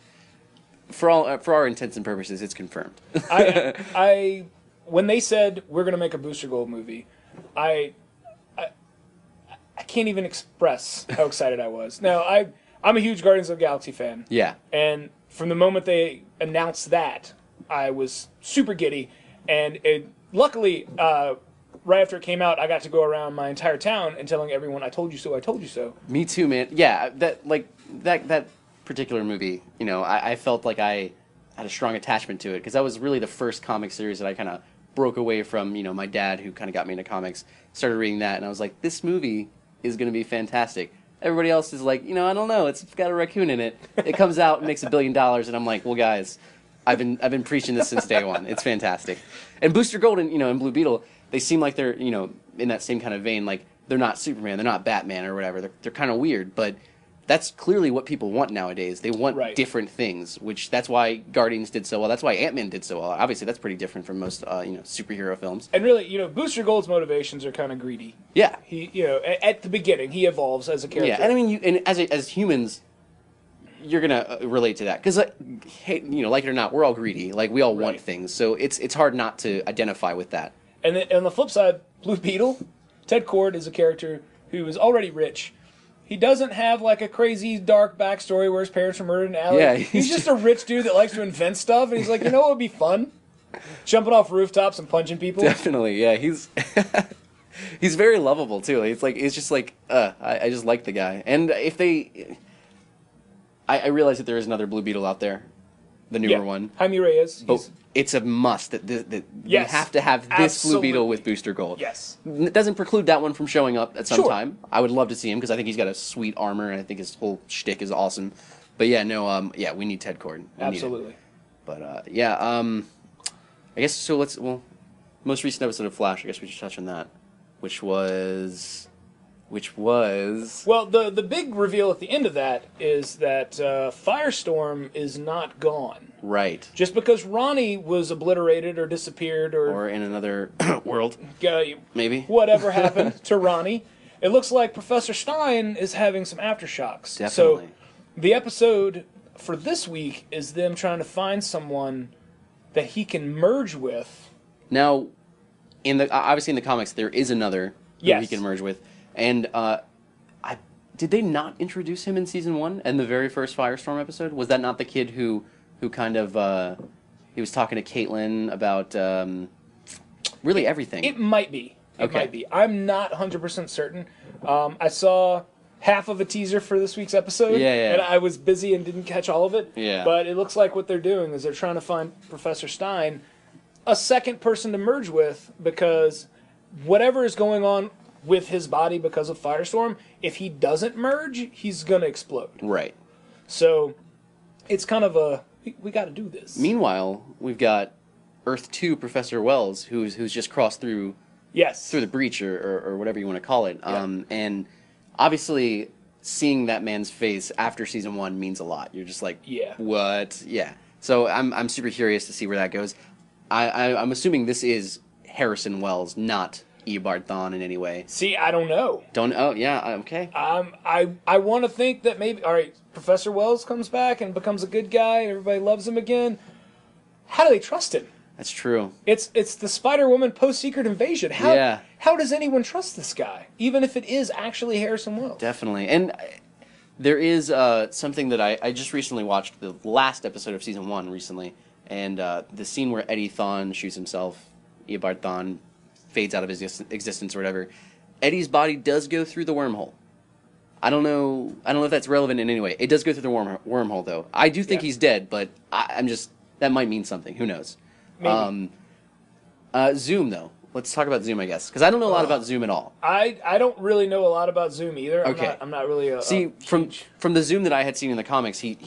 For our intents and purposes, it's confirmed. When they said we're going to make a Booster Gold movie, I I can't even express how excited I was. Now, I'm a huge Guardians of the Galaxy fan. Yeah. And from the moment they announced that, I was super giddy. And luckily, right after it came out, I got to go around my entire town and telling everyone, I told you so, I told you so. Me too, man. Yeah, that particular movie, you know, I felt like I had a strong attachment to it because that was really the first comic series that I kind of broke away from, you know, my dad who kind of got me into comics, started reading that, and I was like, this movie is going to be fantastic. Everybody else is like, you know, I don't know, it's got a raccoon in it. It comes out and makes $1 billion, and I'm like, well, guys, I've been preaching this since day one. It's fantastic. And Booster Gold and, you know, and Blue Beetle, they seem like they're, you know, in that same kind of vein, like they're not Superman, they're not Batman or whatever. They're kind of weird, but that's clearly what people want nowadays. They want different things, which that's why Guardians did so well. That's why Ant-Man did so well. Obviously, that's pretty different from most, you know, superhero films. And really, you know, Booster Gold's motivations are kind of greedy. Yeah. He, you know, at the beginning, he evolves as a character. Yeah, and I mean, as humans, you're gonna relate to that because, hey, you know, like it or not, we're all greedy. Like we all want things, so it's hard not to identify with that. And then, on the flip side, Blue Beetle, Ted Kord is a character who is already rich. He doesn't have like a crazy dark backstory where his parents were murdered in an alley. Yeah, he's just a rich dude that likes to invent stuff, and he's like, you know what would be fun? Jumping off rooftops and punching people. Definitely, yeah. He's he's very lovable too. It's just like I just like the guy. And if they, I realize that there is another Blue Beetle out there, the newer one. Jaime Reyes. But it's a must that you have to have this Blue Beetle with Booster Gold. Yes. It doesn't preclude that one from showing up at some time. I would love to see him because I think he's got a sweet armor and I think his whole shtick is awesome. But yeah, no, yeah, we need Ted Kord. Absolutely. But yeah, I guess so. Most recent episode of Flash. I guess we should touch on that, which was. Well, the big reveal at the end of that is that Firestorm is not gone. Right. Just because Ronnie was obliterated or disappeared or in another world, maybe whatever happened to Ronnie, it looks like Professor Stein is having some aftershocks. Definitely. So the episode for this week is them trying to find someone that he can merge with. Now, obviously in the comics there is another who he can merge with. And did they not introduce him in season 1 and the very first Firestorm episode? Was that not the kid who kind of he was talking to Caitlin about really everything? It might be. It might be. I'm not 100% certain. I saw half of a teaser for this week's episode, and I was busy and didn't catch all of it. Yeah. But it looks like what they're doing is they're trying to find Professor Stein a second person to merge with because whatever is going on with his body because of Firestorm, if he doesn't merge, he's going to explode. Right. So it's kind of we got to do this. Meanwhile, we've got Earth 2 Professor Wells, who's just crossed through through the breach or whatever you want to call it. And obviously seeing that man's face after season 1 means a lot. You're just like, what? Yeah. So I'm super curious to see where that goes. I'm assuming this is Harrison Wells, not Eobard Thawne in any way. See, I don't know. Okay. I want to think that maybe, all right, Professor Wells comes back and becomes a good guy and everybody loves him again. How do they trust him? That's true. It's the Spider-Woman post-Secret Invasion. How does anyone trust this guy, even if it is actually Harrison Wells? Definitely. And there is something that I just recently watched, the last episode of season 1 recently, and the scene where Eddie Thawne shoots himself, Eobard Thawne fades out of his existence or whatever. Eddie's body does go through the wormhole. I don't know if that's relevant in any way. It does go through the wormhole, though. I do think he's dead, but that might mean something. Who knows? Maybe. Zoom, though. Let's talk about Zoom, I guess, because I don't know a lot about Zoom at all. I don't really know a lot about Zoom either. Okay. I'm not really a from the Zoom that I had seen in the comics, he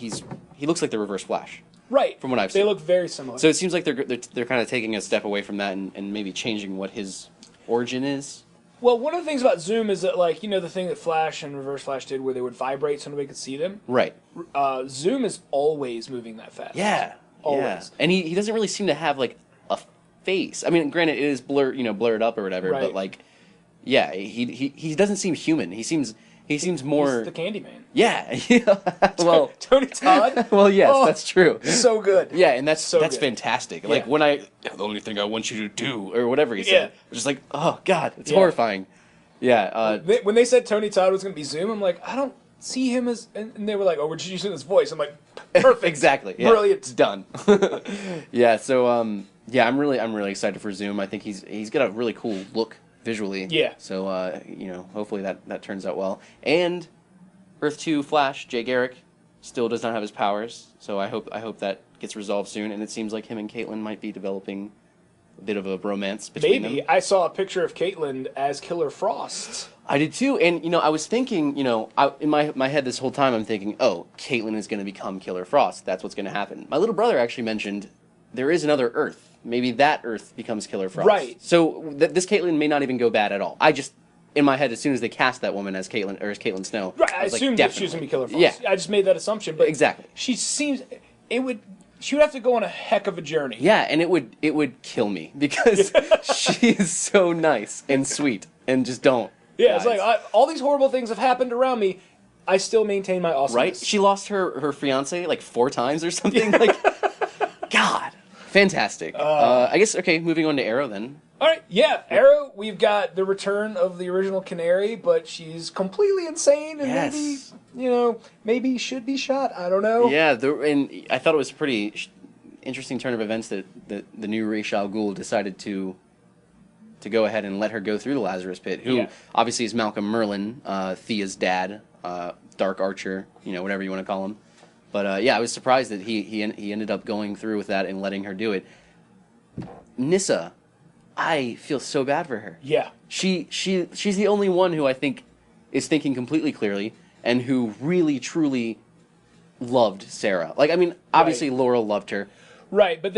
looks like the Reverse Flash. Right. From what I've seen. They look very similar. So it seems like they're kind of taking a step away from that and maybe changing what his origin is. Well, one of the things about Zoom is that, like, you know, the thing that Flash and Reverse Flash did where they would vibrate so nobody could see them? Right. Zoom is always moving that fast. Yeah. Always. Yeah. And he doesn't really seem to have, like, a face. I mean, granted, it is blurred up or whatever, but, like, yeah, he doesn't seem human. He seems more... He's the Candyman. Yeah. Well, Tony Todd? Well, yes, that's true. So good. Yeah, and that's good. fantastic. Like, the only thing I want you to do, or whatever he said. Yeah. Just like, oh, God, it's horrifying. Yeah. When they said Tony Todd was going to be Zoom, I'm like, I don't see him as... And they were like, oh, we're just using his voice. I'm like, perfect. Exactly. Yeah. Brilliant. It's done. Yeah, so, yeah, I'm really excited for Zoom. I think he's got a really cool look visually. Yeah. So, hopefully that turns out well. And Earth 2 Flash, Jay Garrick, still does not have his powers. So I hope that gets resolved soon. And it seems like him and Caitlin might be developing a bit of a romance between them. I saw a picture of Caitlin as Killer Frost. I did too, and I was thinking, in my head this whole time, I'm thinking, oh, Caitlin is going to become Killer Frost. That's what's going to happen. My little brother actually mentioned there is another Earth. Maybe that Earth becomes Killer Frost. Right. So this Caitlin may not even go bad at all. I just, in my head, as soon as they cast that woman as Caitlin, or as Caitlin Snow, right, I assumed that she was going to be Killer Frost. Yeah. I just made that assumption, but exactly. She would have to go on a heck of a journey. Yeah, and it would kill me because she is so nice and sweet, and just don't. Yeah, guys. it's like, all these horrible things have happened around me. I still maintain my awesomeness. Right? She lost her fiance like 4 times or something. Like, God, fantastic. I guess moving on to Arrow then. All right, yeah, Arrow. We've got the return of the original Canary, but she's completely insane and maybe should be shot. I don't know. Yeah, and I thought it was a pretty interesting turn of events that the new Ra's-al-Ghul decided to go ahead and let her go through the Lazarus Pit, who obviously is Malcolm Merlyn, Thea's dad, Dark Archer, whatever you want to call him. But I was surprised that he ended up going through with that and letting her do it. Nyssa, I feel so bad for her. Yeah. She's the only one who I think is thinking completely clearly and who really, truly loved Sarah. Like, I mean, obviously Laurel loved her. Right, but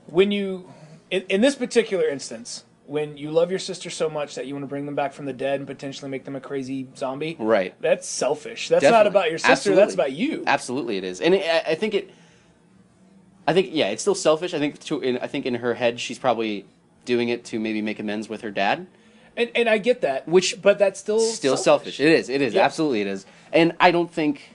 when you... In this particular instance, when you love your sister so much that you want to bring them back from the dead and potentially make them a crazy zombie, right? That's selfish. That's Definitely. not about your sister. Absolutely. That's about you. Absolutely, it is. And I think it's still selfish. I think in her head she's probably doing it to maybe make amends with her dad. And I get that. But that's still selfish. It is. Yeah. Absolutely, it is. And I don't think,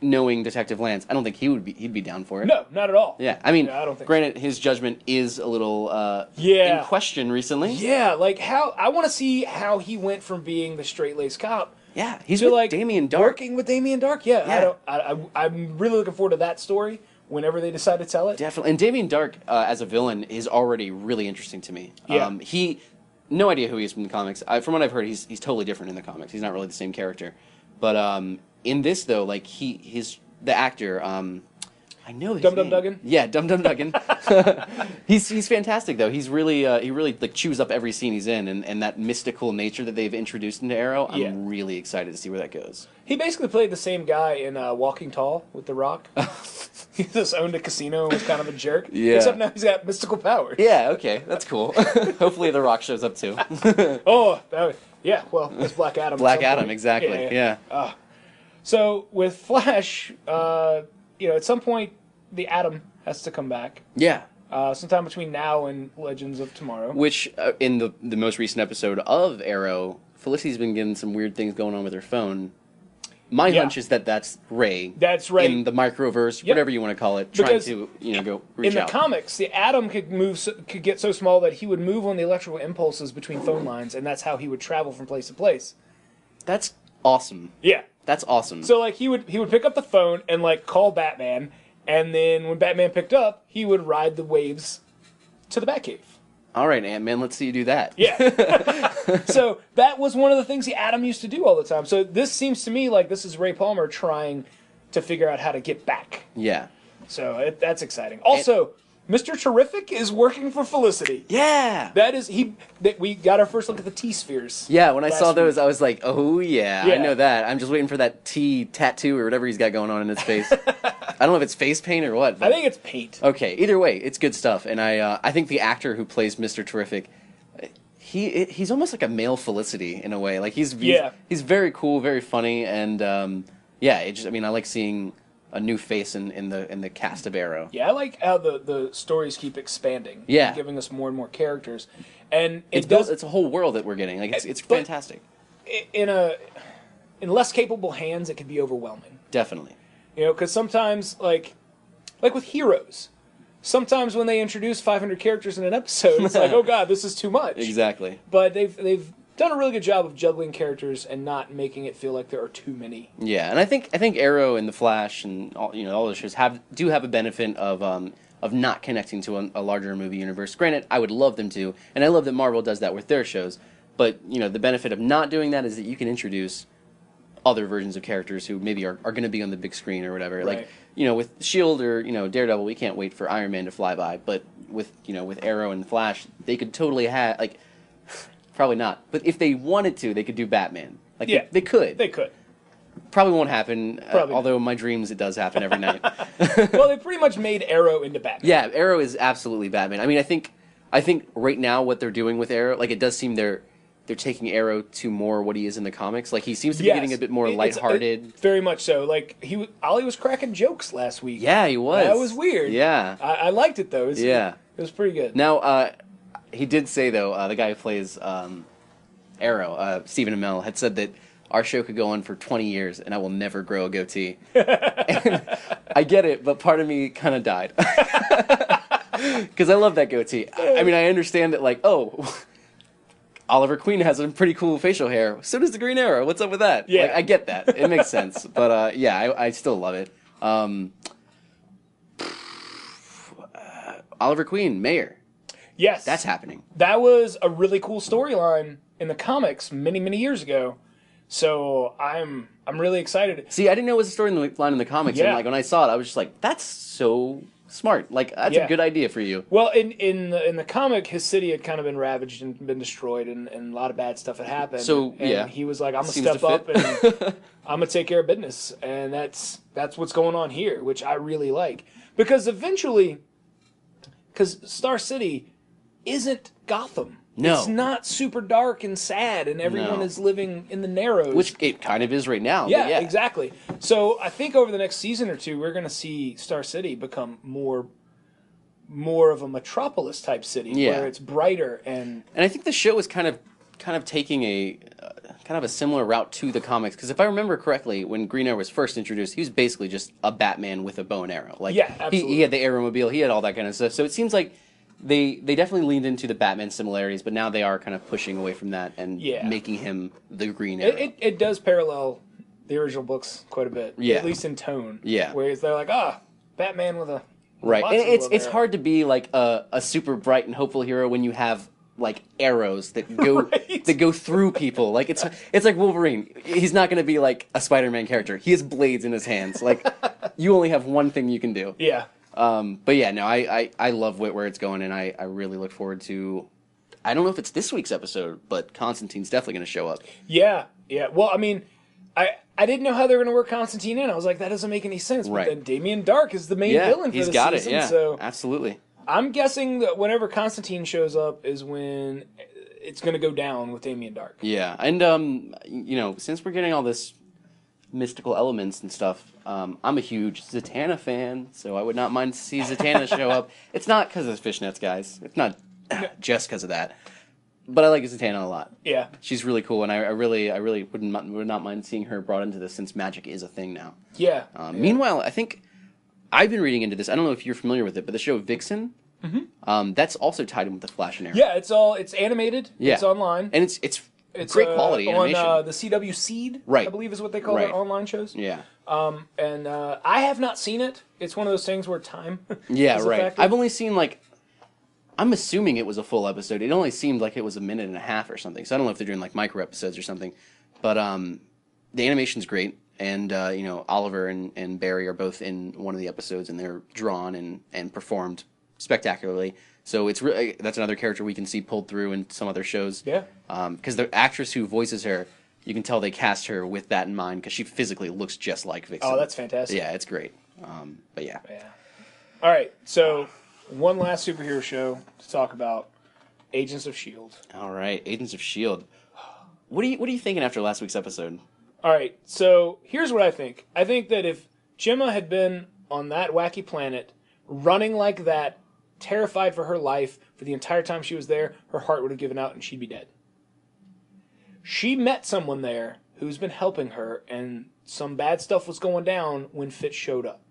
knowing Detective Lance, I don't think he'd be down for it. No, not at all. Yeah, I mean, I don't think granted, his judgment is a little in question recently. Yeah, like I want to see how he went from being the straight-laced cop. Yeah, he's to with Damien Dark. Working with Damien Dark. Yeah. I'm really looking forward to that story whenever they decide to tell it. Definitely, and Damien Dark as a villain is already really interesting to me. Yeah. No idea who he is from the comics. From what I've heard, he's totally different in the comics. He's not really the same character. But in this though, like the actor, I know his Dum name. Dum Duggan. Yeah, Dum Dum Duggan. He's fantastic though. He really like chews up every scene he's in, and that mystical nature that they've introduced into Arrow. I'm really excited to see where that goes. He basically played the same guy in Walking Tall with The Rock. He just owned a casino and was kind of a jerk. Yeah. Except now he's got mystical powers. Yeah. Okay, that's cool. Hopefully, The Rock shows up too. Yeah. Well, it's Black Adam. Black Adam, exactly. Yeah. So with Flash, at some point the Atom has to come back. Yeah. Sometime between now and Legends of Tomorrow. Which, in the most recent episode of Arrow, Felicity's been getting some weird things going on with her phone. My hunch is that's Ray. That's Ray. In the microverse, whatever you want to call it, because trying to go reach out. In the out. comics, the Atom could get so small that he would move on the electrical impulses between phone lines, and that's how he would travel from place to place. That's awesome. Yeah. That's awesome. So like he would pick up the phone and like call Batman, and then when Batman picked up, he would ride the waves to the Batcave. All right, Ant-Man, let's see you do that. Yeah. So that was one of the things the Atom used to do all the time. So this seems to me like this is Ray Palmer trying to figure out how to get back. Yeah. So that's exciting. Also, Mr. Terrific is working for Felicity. Yeah. We got our first look at the T-spheres. Yeah, when I saw those, I was like, oh yeah, I know that. I'm just waiting for that T tattoo or whatever he's got going on in his face. I don't know if it's face paint or what. But... I think it's paint. Okay, either way, it's good stuff. And I think the actor who plays Mr. Terrific, he's almost like a male Felicity in a way. Like he's very cool, very funny, and I like seeing a new face in the cast of Arrow. Yeah, I like how the stories keep expanding. Yeah, and giving us more and more characters, and it's a whole world that we're getting. Like it's fantastic. In less capable hands, it can be overwhelming. Definitely. Because sometimes like with Heroes, sometimes when they introduce 500 characters in an episode, it's like, oh god, this is too much. Exactly. But they've done a really good job of juggling characters and not making it feel like there are too many. Yeah, and I think Arrow and the Flash and all those shows do have a benefit of not connecting to a larger movie universe. Granted, I would love them to, and I love that Marvel does that with their shows. But the benefit of not doing that is that you can introduce other versions of characters who maybe are going to be on the big screen or whatever. Right. Like with S.H.I.E.L.D. or Daredevil, we can't wait for Iron Man to fly by. But with Arrow and Flash, they could totally have probably not. But if they wanted to, they could do Batman. They could. They could. Probably won't happen. Although in my dreams it does happen every night. Well, they pretty much made Arrow into Batman. Yeah, Arrow is absolutely Batman. I mean, I think right now what they're doing with Arrow, it does seem they're taking Arrow to more what he is in the comics. He seems to be getting a bit more lighthearted. Very much so. Ollie was cracking jokes last week. Yeah, he was. That was weird. Yeah. I liked it, though. It was pretty good. Now, he did say, though, the guy who plays Arrow, Stephen Amell, had said that our show could go on for 20 years and I will never grow a goatee. And I get it, but part of me kind of died. Because I love that goatee. I mean, I understand that, Oliver Queen has some pretty cool facial hair. So does the Green Arrow. What's up with that? Yeah. I get that. It makes sense. But, I still love it. Oliver Queen, Mayor. Yes. That's happening. That was a really cool storyline in the comics many, many years ago. So I'm really excited. See, I didn't know it was a storyline in the comics. Yeah. And when I saw it, I was just like, that's so smart. That's a good idea for you. Well, in the comic, his city had kind of been ravaged and been destroyed, and a lot of bad stuff had happened. So, and he was like, I'm going to step up and I'm going to take care of business. And that's what's going on here, which I really like. Because eventually, Star City isn't Gotham. No. It's not super dark and sad, and everyone is living in the Narrows. Which it kind of is right now. Yeah, exactly. So I think over the next season or two, we're going to see Star City become more of a metropolis type city, where it's brighter and I think the show is kind of taking a kind of a similar route to the comics, because if I remember correctly, when Green Arrow was first introduced, he was basically just a Batman with a bow and arrow. Absolutely. He had the Aeromobile, he had all that kind of stuff. So it seems like they definitely leaned into the Batman similarities, but now they are kind of pushing away from that and making him the Green Arrow. It does parallel the original books quite a bit, at least in tone. Yeah, whereas they're like, Batman with a right, and it's hard to be like a super bright and hopeful hero when you have arrows that go that go through people. It's like Wolverine. He's not going to be like a Spider-Man character. He has blades in his hands. You only have one thing you can do. Yeah. But yeah, no, I love where it's going, and I really look forward to. I don't know if it's this week's episode, but Constantine's definitely going to show up. Yeah. Well, I mean, I didn't know how they were going to work Constantine in. I was like, that doesn't make any sense. But then Damien Dark is the main villain for the season. He's got it. Yeah, so absolutely. I'm guessing that whenever Constantine shows up is when it's going to go down with Damien Dark. Yeah, and since we're getting all this mystical elements and stuff, I'm a huge Zatanna fan, so I would not mind to see Zatanna show up. It's not because of the fishnets, guys. It's not just because of that. But I like Zatanna a lot. Yeah, she's really cool, and I really would not mind seeing her brought into this, since magic is a thing now. Yeah. Meanwhile, I think I've been reading into this. I don't know if you're familiar with it, but the show Vixen, that's also tied in with the Flash and Arrow. Yeah, it's animated. Yeah, it's online, and it's great quality animation on the CW Seed. Right, I believe is what they call their online shows. Yeah. And I have not seen it. It's one of those things where time. Yeah, right. I've only seen I'm assuming it was a full episode. It only seemed like it was a minute and a half or something. So I don't know if they're doing micro episodes or something. But the animation's great, and Oliver and Barry are both in one of the episodes, and they're drawn and performed spectacularly. So it's really, that's another character we can see pulled through in some other shows. Yeah. Because the actress who voices her, you can tell they cast her with that in mind, because she physically looks just like Vixen. Oh, that's fantastic. Yeah, it's great. But yeah. All right, so one last superhero show to talk about, Agents of S.H.I.E.L.D. All right, Agents of S.H.I.E.L.D. What are you thinking after last week's episode? All right, so here's what I think. I think that if Gemma had been on that wacky planet, running like that, terrified for her life for the entire time she was there, her heart would have given out and she'd be dead. She met someone there who's been helping her, and some bad stuff was going down when Fitz showed up.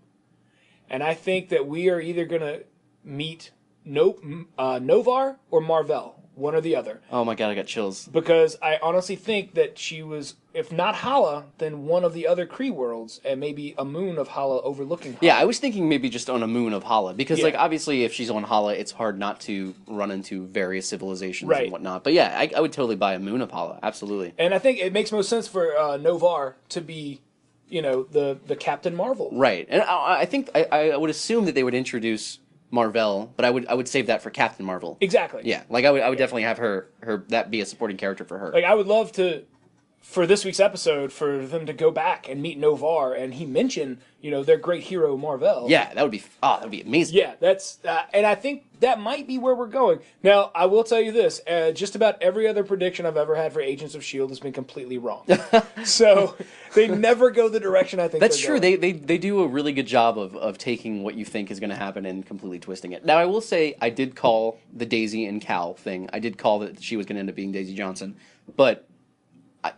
And I think that we are either going to meet Novar or Marvel one or the other. Oh my god, I got chills. Because I honestly think that she was, if not Hala, then one of the other Kree worlds, and maybe a moon of Hala overlooking Hala. Yeah, I was thinking maybe just on a moon of Hala, because Yeah. like obviously if she's on Hala, it's hard not to run into various civilizations Right. and whatnot. But yeah, I would totally buy a moon of Hala, absolutely. And I think it makes most sense for Novar to be, the Captain Marvel. Right, and I think I would assume that they would introduce Marvel, but I would save that for Captain Marvel. Exactly. Yeah, like I would definitely have her that be a supporting character for her. Like, I would love to, for this week's episode, for them to go back and meet Novar, and he mentioned, their great hero Marvel. Yeah, that would be amazing. Yeah, that's, and I think that might be where we're going. Now, I will tell you this, just about every other prediction I've ever had for Agents of S.H.I.E.L.D. has been completely wrong. So, they never go the direction I think That's they're true. going. They do a really good job of taking what you think is going to happen and completely twisting it. Now, I will say I did call the Daisy and Cal thing. I did call that she was going to end up being Daisy Johnson. But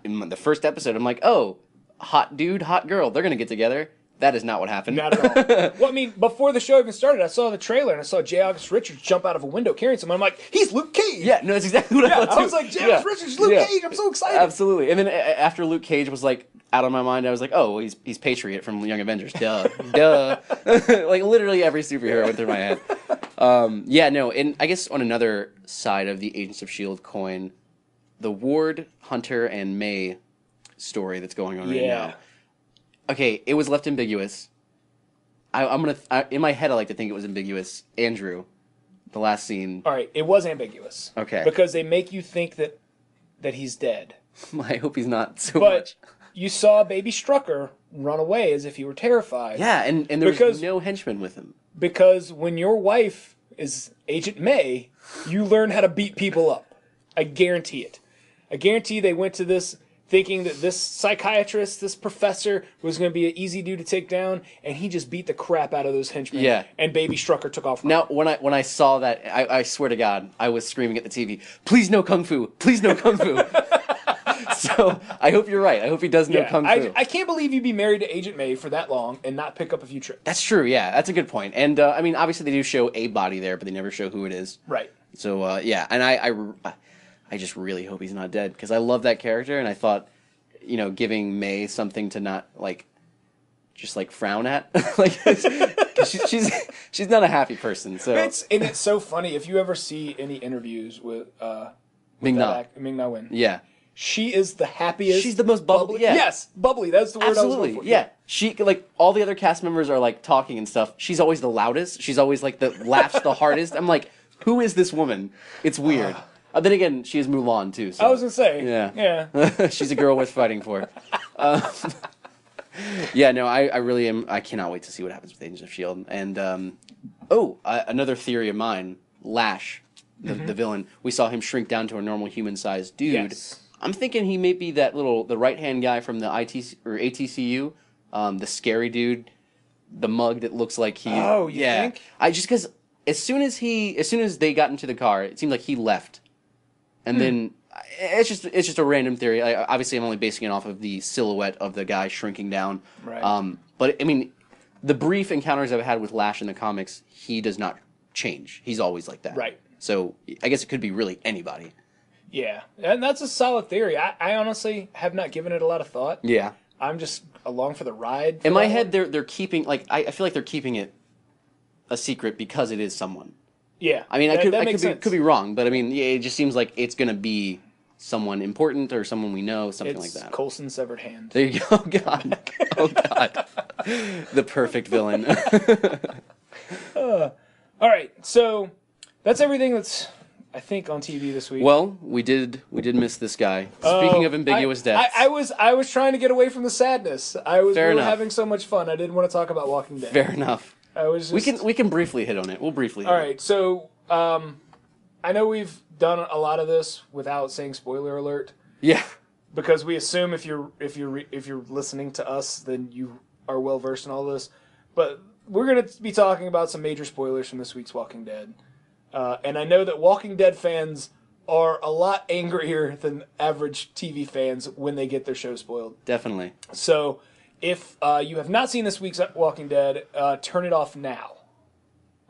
in the first episode, I'm like, oh, hot dude, hot girl, they're going to get together. That is not what happened. Not at all. Well, I mean, before the show even started, I saw the trailer and I saw J. August Richards jump out of a window carrying someone. I'm like, he's Luke Cage. Yeah, no, that's exactly what I thought too. I was like, J. August Richards, Luke Cage. I'm so excited. Absolutely. And then after Luke Cage was like out of my mind, I was like, oh, well, he's Patriot from Young Avengers. Duh, duh. Like literally every superhero went through my head. Yeah, no. And I guess on another side of the Agents of S.H.I.E.L.D. coin, the Ward, Hunter, and May story that's going on right now. Okay, it was left ambiguous. In my head, I like to think it was ambiguous. Andrew, the last scene. All right, it was ambiguous. Okay. Because they make you think that he's dead. I hope he's not so But much. you saw Baby Strucker run away as if he were terrified. Yeah, and there was no henchman with him. Because when your wife is Agent May, you learn how to beat people up. I guarantee it. I guarantee they went to this thinking that this psychiatrist, this professor, was going to be an easy dude to take down, and he just beat the crap out of those henchmen. Yeah. And Baby Strucker took off. Now, when I saw that, I swear to God, I was screaming at the TV, "Please no kung fu! Please no kung fu!" So I hope you're right. I hope he does know kung fu. I can't believe you'd be married to Agent May for that long and not pick up a few tricks. That's true. Yeah, that's a good point. And I mean, obviously they do show a body there, but they never show who it is. Right. So yeah, and I just really hope he's not dead because I love that character, and I thought, giving May something to not just frown at, she's not a happy person. So it's so funny if you ever see any interviews with Ming-Na Wen. Yeah. She is the happiest. She's the most bubbly. Yeah. Yes, bubbly. That's the word Absolutely. I was going for. Yeah. She all the other cast members are talking and stuff. She's always the loudest. She's always the laughs the hardest. I'm like, who is this woman? It's weird. Then again, she is Mulan too. So. I was gonna say. Yeah. She's a girl worth fighting for. Yeah. No. I really am. I cannot wait to see what happens with Agents of S.H.I.E.L.D. And another theory of mine, Lash, the villain. We saw him shrink down to a normal human-sized dude. Yes. I'm thinking he may be the right-hand guy from the ATCU, the scary dude, the mug that looks like he. Oh, you think? Because as soon as they got into the car, it seemed like he left, and then it's just a random theory. Obviously, I'm only basing it off of the silhouette of the guy shrinking down. Right. But I mean, the brief encounters I've had with Lash in the comics, he does not change. He's always like that. Right. So I guess it could be really anybody. Yeah, and that's a solid theory. I honestly have not given it a lot of thought. Yeah. I'm just along for the ride. In my head, they're keeping I feel like they're keeping it a secret because it is someone. Yeah. I mean, I could be wrong, but I mean, yeah, it just seems like it's gonna be someone important or someone we know, something like that. Coulson's severed hand. There you go. Oh God. Oh God. The perfect villain. All right, so that's everything that's I think on TV this week. Well, we did miss this guy. Speaking of ambiguous deaths, I was trying to get away from the sadness. I was Fair really enough. having so much fun. I didn't want to talk about Walking Dead. Fair enough. I was just, We can briefly hit on it. We'll briefly. All right, so I know we've done a lot of this without saying spoiler alert. Yeah. Because we assume if you're listening to us, then you are well versed in all this. But we're going to be talking about some major spoilers from this week's Walking Dead. And I know that Walking Dead fans are a lot angrier than average TV fans when they get their show spoiled. Definitely. So if you have not seen this week's Walking Dead, turn it off now.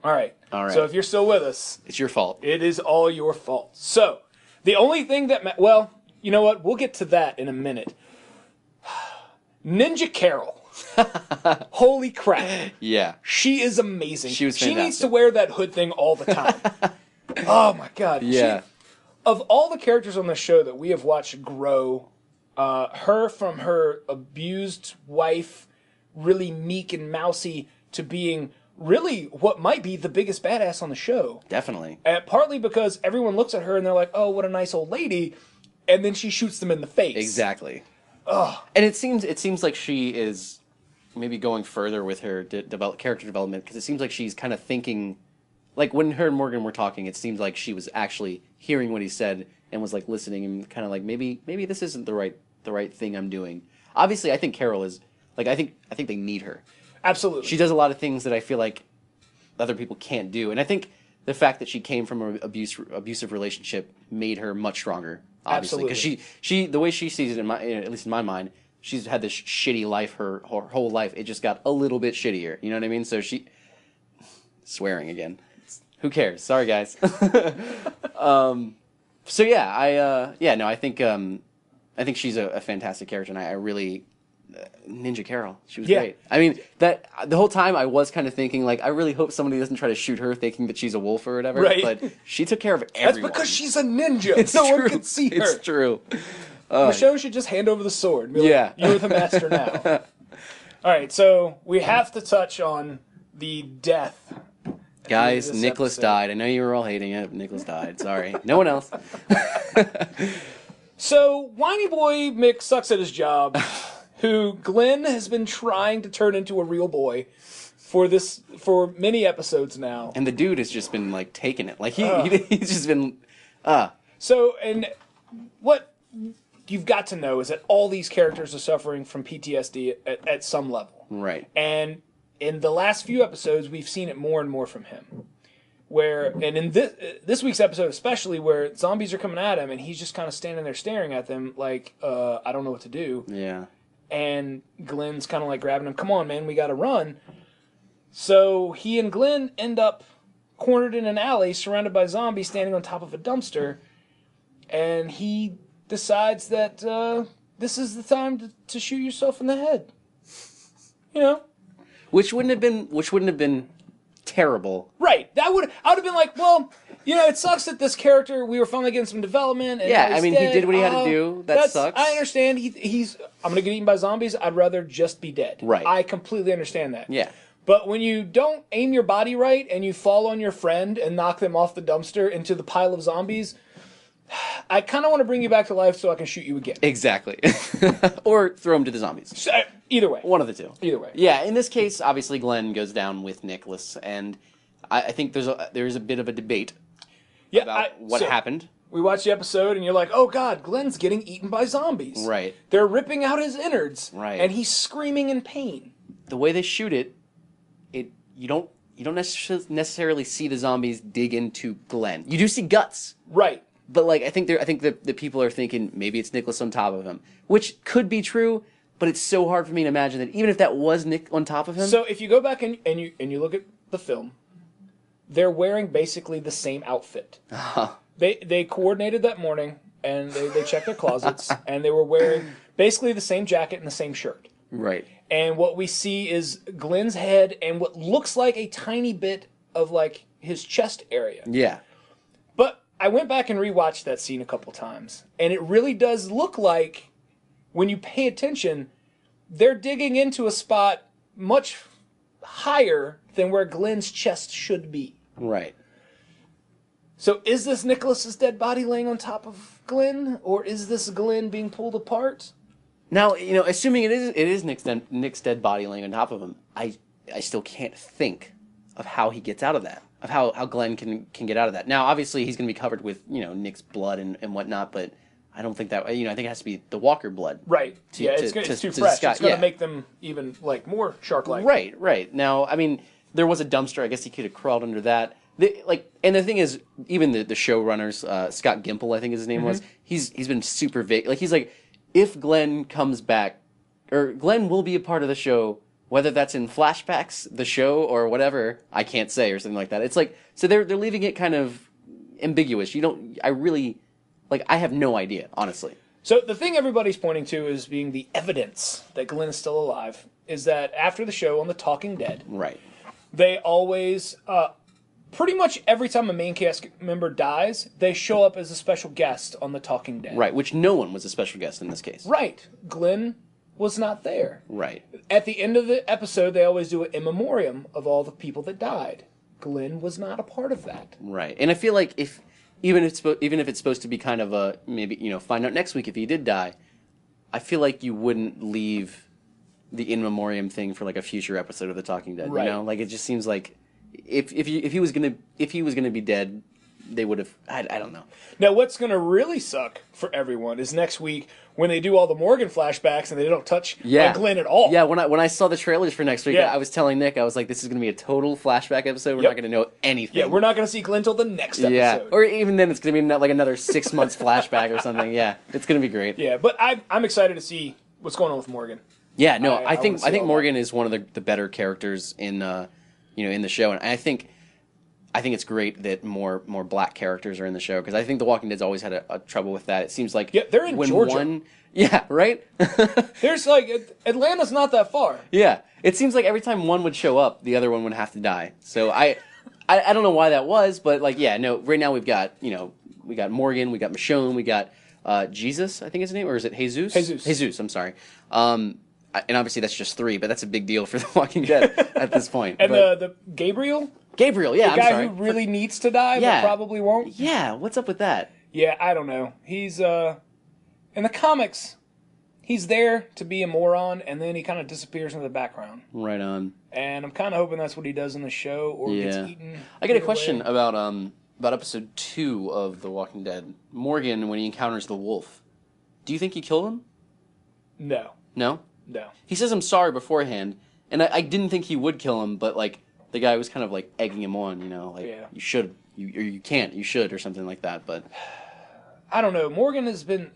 All right. All right. So if you're still with us, It's your fault. it is all your fault. So the only thing that well, you know what? We'll get to that in a minute. Ninja Carol. Holy crap. Yeah. She is amazing. She was fantastic. She needs to wear that hood thing all the time. Oh my god. Yeah. Of all the characters on the show that we have watched grow, her from her abused wife, really meek and mousy, to being really what might be the biggest badass on the show. Definitely. Partly because everyone looks at her and they're like, oh, what a nice old lady. And then she shoots them in the face. Exactly. Ugh. And it seems like she is maybe going further with her character development, because it seems like she's kind of thinking, like when her and Morgan were talking, it seems like she was actually hearing what he said and was like listening and kind of like maybe this isn't the right thing I'm doing. Obviously, I think Carol is like I think they need her. Absolutely. She does a lot of things that I feel like other people can't do, and I think the fact that she came from an abusive relationship made her much stronger. Obviously, because she the way she sees it, at least in my mind, she's had this shitty life her whole life. It just got a little bit shittier. You know what I mean? So swearing again. Who cares? Sorry, guys. So yeah, I think she's a fantastic character, and I really Ninja Carol. She was great. I mean, that the whole time I was kind of thinking, like, I really hope somebody doesn't try to shoot her thinking that she's a wolf or whatever. Right. But she took care of everyone. That's because she's a ninja. It's no true. one can see her. It's true. Michonne should just hand over the sword. And be like, you're the master now. All right, so we have to touch on the death. Guys, Nicholas died. I know you were all hating it. Nicholas died. Sorry. No one else. So, whiny boy Mick sucks at his job, who Glenn has been trying to turn into a real boy for many episodes now. And the dude has just been, like, taking it. Like, he's just been... So, and what you've got to know is that all these characters are suffering from PTSD at some level. Right. And in the last few episodes, we've seen it more and more from him. And in this week's episode especially, where zombies are coming at him, and he's just kind of standing there staring at them like, I don't know what to do. Yeah. And Glenn's kind of like grabbing him, come on, man, we got to run. So he and Glenn end up cornered in an alley, surrounded by zombies, standing on top of a dumpster. And he decides that this is the time to shoot yourself in the head. You know? Which wouldn't have been terrible. Right. I would have been like, well, you know, it sucks that this character, we were finally getting some development. And yeah, I mean, dead. he did what he had to do. That sucks. I understand. He's I'm going to get eaten by zombies. I'd rather just be dead. Right. I completely understand that. Yeah. But when you don't aim your body right and you fall on your friend and knock them off the dumpster into the pile of zombies, I kind of want to bring you back to life so I can shoot you again. Exactly. Or throw him to the zombies. So, either way. One of the two. Either way. Yeah, in this case, obviously Glenn goes down with Nicholas, and I think there's a bit of a debate about what happened. We watched the episode, and you're like, oh god, Glenn's getting eaten by zombies. Right. They're ripping out his innards. Right. And he's screaming in pain. The way they shoot it, you don't necessarily see the zombies dig into Glenn. You do see guts. Right. But like I think the people are thinking maybe it's Nicholas on top of him, which could be true, but it's so hard for me to imagine that even if that was Nick on top of him. So if you go back and you look at the film, they're wearing basically the same outfit. They coordinated that morning, and they checked their closets, and they were wearing basically the same jacket and the same shirt. Right. And what we see is Glenn's head and what looks like a tiny bit of like his chest area. Yeah. But I went back and rewatched that scene a couple times, and it really does look like, when you pay attention, they're digging into a spot much higher than where Glenn's chest should be. Right. So is this Nicholas's dead body laying on top of Glenn, or is this Glenn being pulled apart? Now, you know, assuming it is Nick's dead body laying on top of him, I still can't think of how he gets out of that. Of how Glenn can get out of that. Now, obviously, he's going to be covered with, you know, Nick's blood and whatnot, but I don't think that, you know, I think it has to be the Walker blood. Right. It's too fresh. It's going to make them even, like, more shark-like. Right. Now, I mean, there was a dumpster. I guess he could have crawled under that. And the thing is, even the showrunners, Scott Gimple, I think his name was, he's been super vague. Like, he's like, if Glenn comes back, or Glenn will be a part of the show Whether that's in flashbacks, the show, or whatever, I can't say, or something like that. It's like, so they're leaving it kind of ambiguous. I have no idea, honestly. So the thing everybody's pointing to as being the evidence that Glenn is still alive is that after the show on The Talking Dead, Right. they always, pretty much every time a main cast member dies, they show up as a special guest on The Talking Dead. Right, which no one was a special guest in this case. Right. Glenn was not there. Right. At the end of the episode, they always do an in memoriam of all the people that died. Glenn was not a part of that. Right. And I feel like even if it's supposed to be kind of a, maybe, find out next week if he did die, I feel like you wouldn't leave the in memoriam thing for like a future episode of The Talking Dead. Right. Like it just seems like if he was gonna be dead, they would have. I don't know. Now, what's going to really suck for everyone is next week when they do all the Morgan flashbacks and they don't touch Glenn at all. Yeah, when I saw the trailers for next week, I was telling Nick, I was like, this is going to be a total flashback episode. We're not going to know anything. Yeah, we're not going to see Glenn till the next episode. Yeah, or even then, it's going to be like another 6 months flashback or something. Yeah, it's going to be great. Yeah, but I'm excited to see what's going on with Morgan. Yeah, no, I think Morgan is one of the better characters in in the show, and I think it's great that more black characters are in the show, because I think The Walking Dead's always had a trouble with that. It seems like they're in Georgia. Right. There's Atlanta's not that far. Yeah, it seems like every time one would show up, the other one would have to die. So I don't know why that was, but right now we've got we got Morgan, we got Michonne, we got Jesus, I think is his name, or is it Jesus? Jesus, I'm sorry. And obviously that's just 3, but that's a big deal for The Walking Dead at this point. And the Gabriel, yeah, the guy who really needs to die, but probably won't. Yeah, what's up with that? Yeah, I don't know. He's in the comics, he's there to be a moron, and then he kind of disappears into the background. Right on. And I'm kind of hoping that's what he does in the show, or gets eaten. I get a question about episode 2 of The Walking Dead. Morgan, when he encounters the wolf, do you think he killed him? No. No? No. He says I'm sorry beforehand, and I didn't think he would kill him, but the guy was kind of egging him on, you should, you can't, you should, or something like that. But I don't know. Morgan has been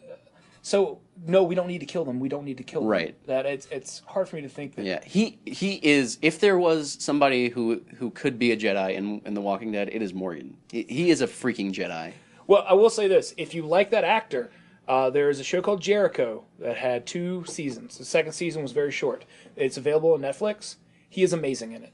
so. No, we don't need to kill them. We don't need to kill them. Right. That it's hard for me to think that. Yeah, he is. If there was somebody who could be a Jedi in The Walking Dead, it is Morgan. He is a freaking Jedi. Well, I will say this: if you like that actor. There is a show called Jericho that had 2 seasons. The second season was very short. It's available on Netflix. He is amazing in it.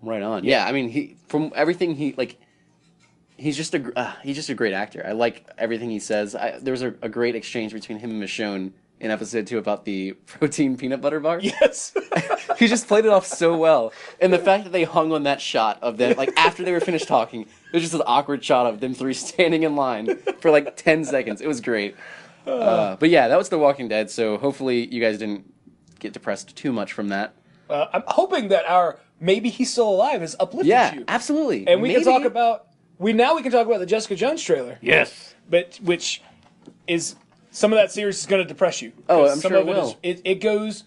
Right on. Yeah, I mean, from everything he's just a great actor. I like everything he says. There was a great exchange between him and Michonne in episode 2 about the protein peanut butter bar. Yes. He just played it off so well. And the fact that they hung on that shot of them, after they were finished talking, it was just an awkward shot of them 3 standing in line for 10 seconds. It was great. But yeah, that was The Walking Dead, so hopefully you guys didn't get depressed too much from that. I'm hoping that our maybe he's still alive has uplifted you. Yeah, absolutely. And we can talk about we can talk about the Jessica Jones trailer. Yes. But which is some of that series is going to depress you. Oh, I'm sure it will. It goes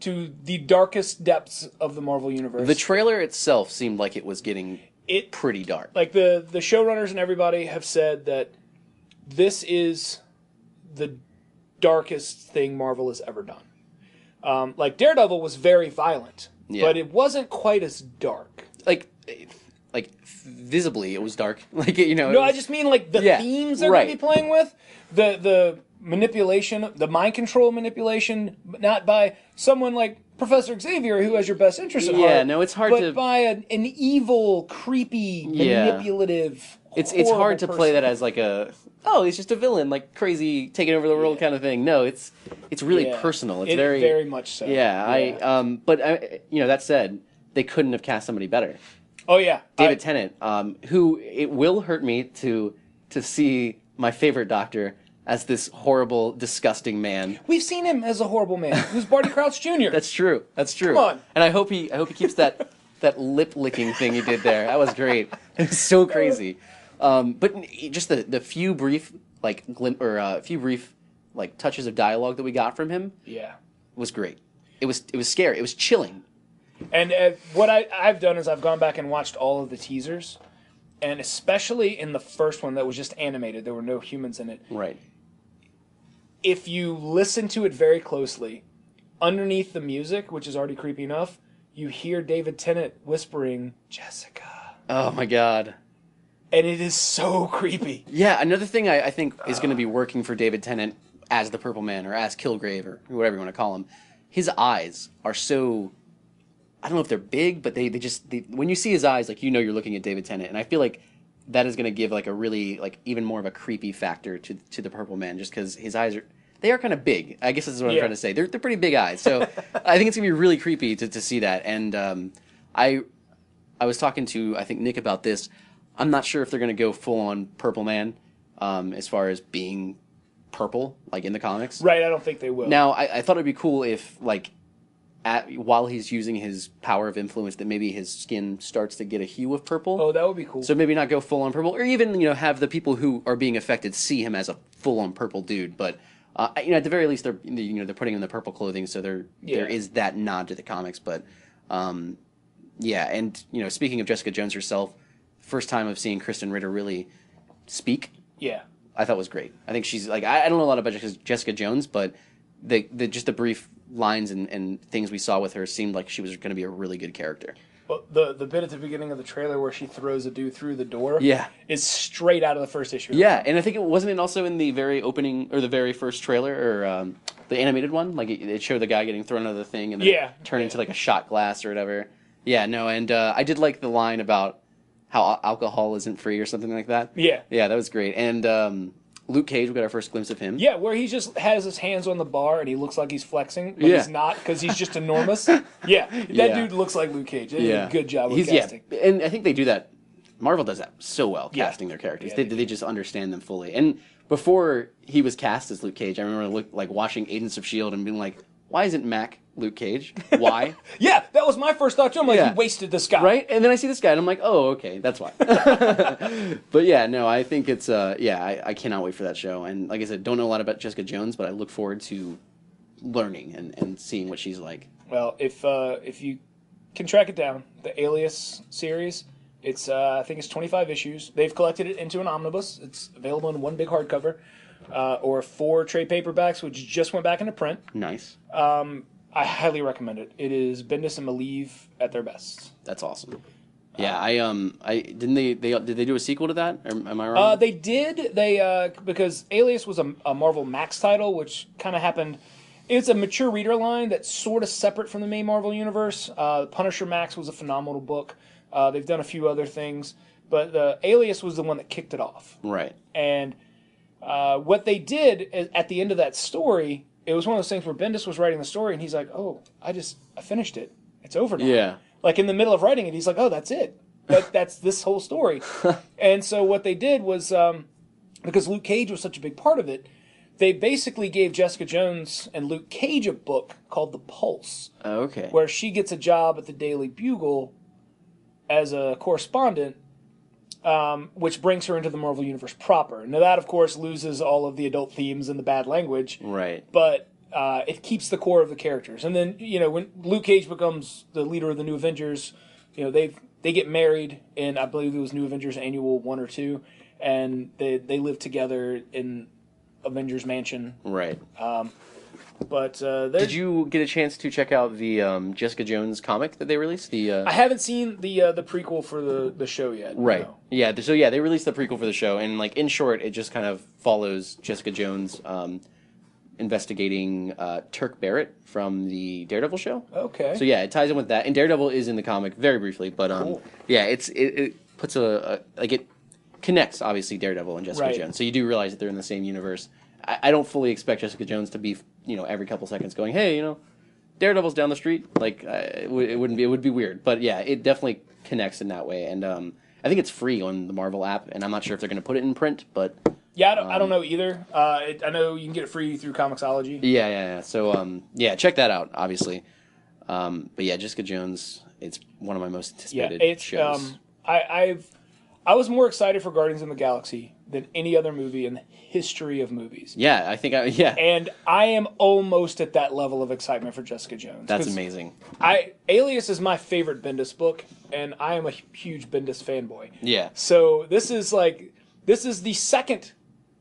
to the darkest depths of the Marvel universe. The trailer itself seemed like it was getting pretty dark. The showrunners and everybody have said that this is the darkest thing Marvel has ever done. Daredevil was very violent, but it wasn't quite as dark. Visibly, it was dark. No, I just mean the themes they're going to be playing with, the manipulation, the mind control manipulation, not by someone like Professor Xavier who has your best interest at heart. Yeah, no, it's hard but by an evil, creepy, manipulative. It's hard to play that as he's just a villain, crazy taking over the world kind of thing. No, it's really personal. It's very much so. Yeah, but that said, they couldn't have cast somebody better. Oh yeah, David Tennant, who it will hurt me to see my favorite Doctor as this horrible, disgusting man. We've seen him as a horrible man. Who's Barty Crouch Jr. That's true. Come on. And I hope he keeps that lip licking thing he did there. That was great. It was so crazy. But just the few brief touches of dialogue that we got from him, was great. It was scary. It was chilling. And what I've done is I've gone back and watched all of the teasers, and especially in the first one that was just animated, there were no humans in it. Right. If you listen to it very closely, underneath the music, which is already creepy enough, you hear David Tennant whispering, Jessica. Oh my god. And it is so creepy. Yeah, another thing I think is going to be working for David Tennant as the Purple Man, or as Kilgrave, or whatever you want to call him, his eyes are so... I don't know if they're big, but they when you see his eyes, like, you know you're looking at David Tennant. And I feel like that is going to give, like, a really, like, even more of a creepy factor to the Purple Man, just because his eyes are kind of big. I guess that's what I'm trying to say. They're pretty big eyes. So I think it's going to be really creepy to see that. And I was talking to, I think, Nick about this. I'm not sure if they're going to go full-on Purple Man as far as being purple, like in the comics. Right, I don't think they will. Now, I thought it would be cool if, like, while he's using his power of influence, that maybe his skin starts to get a hue of purple. Oh, that would be cool. So maybe not go full-on purple, or even, have the people who are being affected see him as a full-on purple dude. But, at the very least, they're putting him in the purple clothing, so there is that nod to the comics. But, yeah, and, speaking of Jessica Jones herself, first time of seeing Kristen Ritter really speak. Yeah. I thought was great. I think she's, like, I don't know a lot about Jessica Jones, but just the brief lines and things we saw with her seemed like she was going to be a really good character. Well, the bit at the beginning of the trailer where she throws a dude through the door is straight out of the first issue. Yeah, and I think it wasn't also in the very opening, or the very first trailer, or the animated one? Like, it showed the guy getting thrown out of the thing and then turn into, like, a shot glass or whatever. Yeah, no, and I did like the line about how alcohol isn't free or something like that. Yeah. Yeah, that was great. And Luke Cage, we got our first glimpse of him. Yeah, where he just has his hands on the bar and he looks like he's flexing, but he's not because he's just enormous. That dude looks like Luke Cage. They did a good job with casting. Yeah, and I think they do that. Marvel does that so well, casting their characters. They just understand them fully. And before he was cast as Luke Cage, I remember watching Agents of S.H.I.E.L.D. and being like, why isn't Mac Luke Cage? Why? Yeah, that was my first thought too. I'm like, he wasted this guy. Right? And then I see this guy and I'm like, oh, okay, that's why. But yeah, no, I think it's, I cannot wait for that show. And like I said, don't know a lot about Jessica Jones, but I look forward to learning and seeing what she's like. Well, if you can track it down, the Alias series, it's I think it's 25 issues. They've collected it into an omnibus. It's available in one big hardcover. Or 4 trade paperbacks, which just went back into print. Nice. I highly recommend it. It is Bendis and Malieve at their best. That's awesome. Yeah, did they do a sequel to that? Or am I wrong? They did. Because Alias was a Marvel Max title, which kind of happened. It's a mature reader line that's sort of separate from the main Marvel universe. Punisher Max was a phenomenal book. They've done a few other things, but the Alias was the one that kicked it off. Right. And what they did at the end of that story, it was one of those things where Bendis was writing the story and he's like, oh, I finished it. It's over now. Yeah. Like in the middle of writing it, he's like, oh, that's it. That's this whole story. And so what they did was, because Luke Cage was such a big part of it, they basically gave Jessica Jones and Luke Cage a book called The Pulse. Okay. Where she gets a job at the Daily Bugle as a correspondent, which brings her into the Marvel Universe proper. Now that, of course, loses all of the adult themes and the bad language. Right. But it keeps the core of the characters. And then, when Luke Cage becomes the leader of the New Avengers, they get married in, I believe it was New Avengers Annual 1 or 2, and they live together in Avengers Mansion. Right. But did you get a chance to check out the Jessica Jones comic that they released? I haven't seen the prequel for the show yet. Right. No. Yeah. So yeah, they released the prequel for the show, and in short, it just kind of follows Jessica Jones investigating Turk Barrett from the Daredevil show. Okay. So yeah, it ties in with that, and Daredevil is in the comic very briefly, but cool. Yeah, it puts it connects obviously Daredevil and Jessica Jones, so you do realize that they're in the same universe. I don't fully expect Jessica Jones to be, every couple seconds going, hey, Daredevil's down the street. Like, it would be weird. But yeah, it definitely connects in that way. And I think it's free on the Marvel app, and I'm not sure if they're going to put it in print, but... Yeah, I don't know either. I know you can get it free through Comixology. Yeah. So, check that out, obviously. But yeah, Jessica Jones, it's one of my most anticipated shows. I was more excited for Guardians of the Galaxy than any other movie in the history of movies. Yeah, I think And I am almost at that level of excitement for Jessica Jones. That's amazing. Alias is my favorite Bendis book, and I am a huge Bendis fanboy. Yeah. So this is the second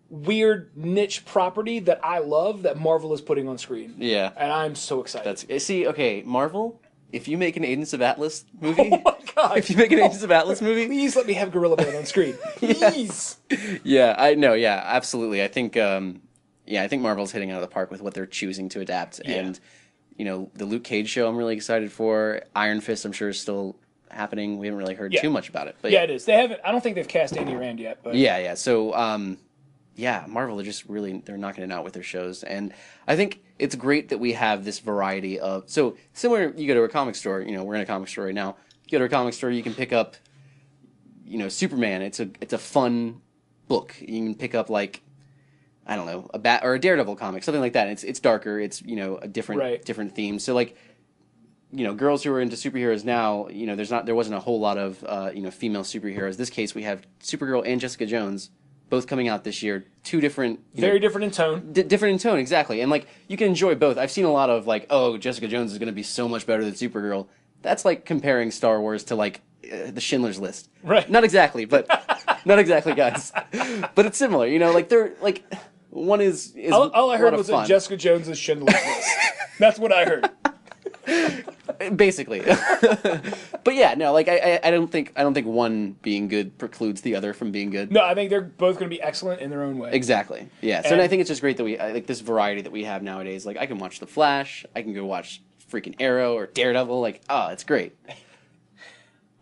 weird niche property that I love that Marvel is putting on screen. Yeah. And I'm so excited. Okay, Marvel, if you make an Agents of Atlas movie... Oh my god! If you make an Agents of Atlas movie... Please let me have Gorilla Man on screen. Please! Yeah, I know, yeah, absolutely. I think Marvel's hitting out of the park with what they're choosing to adapt. Yeah. And, the Luke Cage show I'm really excited for. Iron Fist, I'm sure, is still happening. We haven't really heard too much about it. But it is. They haven't... I don't think they've cast Andy Rand yet. But Yeah. So, Marvel, they're knocking it out with their shows. And I think it's great that we have this variety of... So, similar, you go to a comic store, we're in a comic store right now. You go to a comic store, you can pick up, Superman. It's a fun book. You can pick up, like, I don't know, a Bat or a Daredevil comic, something like that. It's darker. It's, a different theme. So, like, girls who are into superheroes now, there wasn't a whole lot of, female superheroes. This case, we have Supergirl and Jessica Jones both coming out this year. Two different... Very different in tone. Different in tone, exactly. And, like, you can enjoy both. I've seen a lot of, like, oh, Jessica Jones is going to be so much better than Supergirl. That's like comparing Star Wars to, like, the Schindler's List. Right. Not exactly, but... not exactly, guys. But it's similar, like, they're, like... One is all I heard was fun. that Jessica Jones is Schindler's List. That's what I heard. Basically. But yeah, no, like I don't think one being good precludes the other from being good. No, I think they're both going to be excellent in their own way. Exactly. Yeah. So and I think it's just great that we like this variety that we have nowadays. Like I can watch The Flash, I can go watch freaking Arrow or Daredevil. Like, it's great.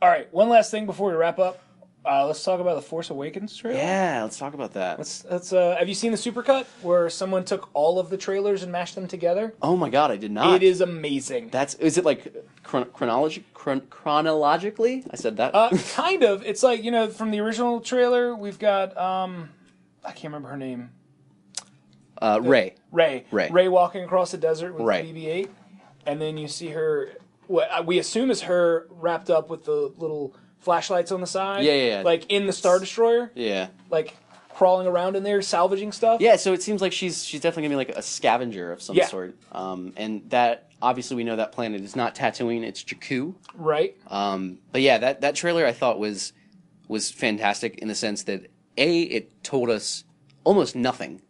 All right, one last thing before we wrap up. Let's talk about the Force Awakens trailer. Yeah, let's talk about that. Let's. Have you seen the supercut where someone took all of the trailers and mashed them together? Oh my god, I did not. It is amazing. Is it like chronologically? I said that. Kind of. It's like from the original trailer, we've got I can't remember her name. Rey. Rey walking across the desert with BB-8, and then you see her. What we assume is her wrapped up with the little flashlights on the side. Yeah. Like in the Star Destroyer. Yeah. Like crawling around in there, salvaging stuff. Yeah, so it seems like she's definitely gonna be like a scavenger of some sort. And that obviously we know that planet is not Tatooine, it's Jakku. Right. But yeah, that trailer I thought was fantastic in the sense that it told us almost nothing.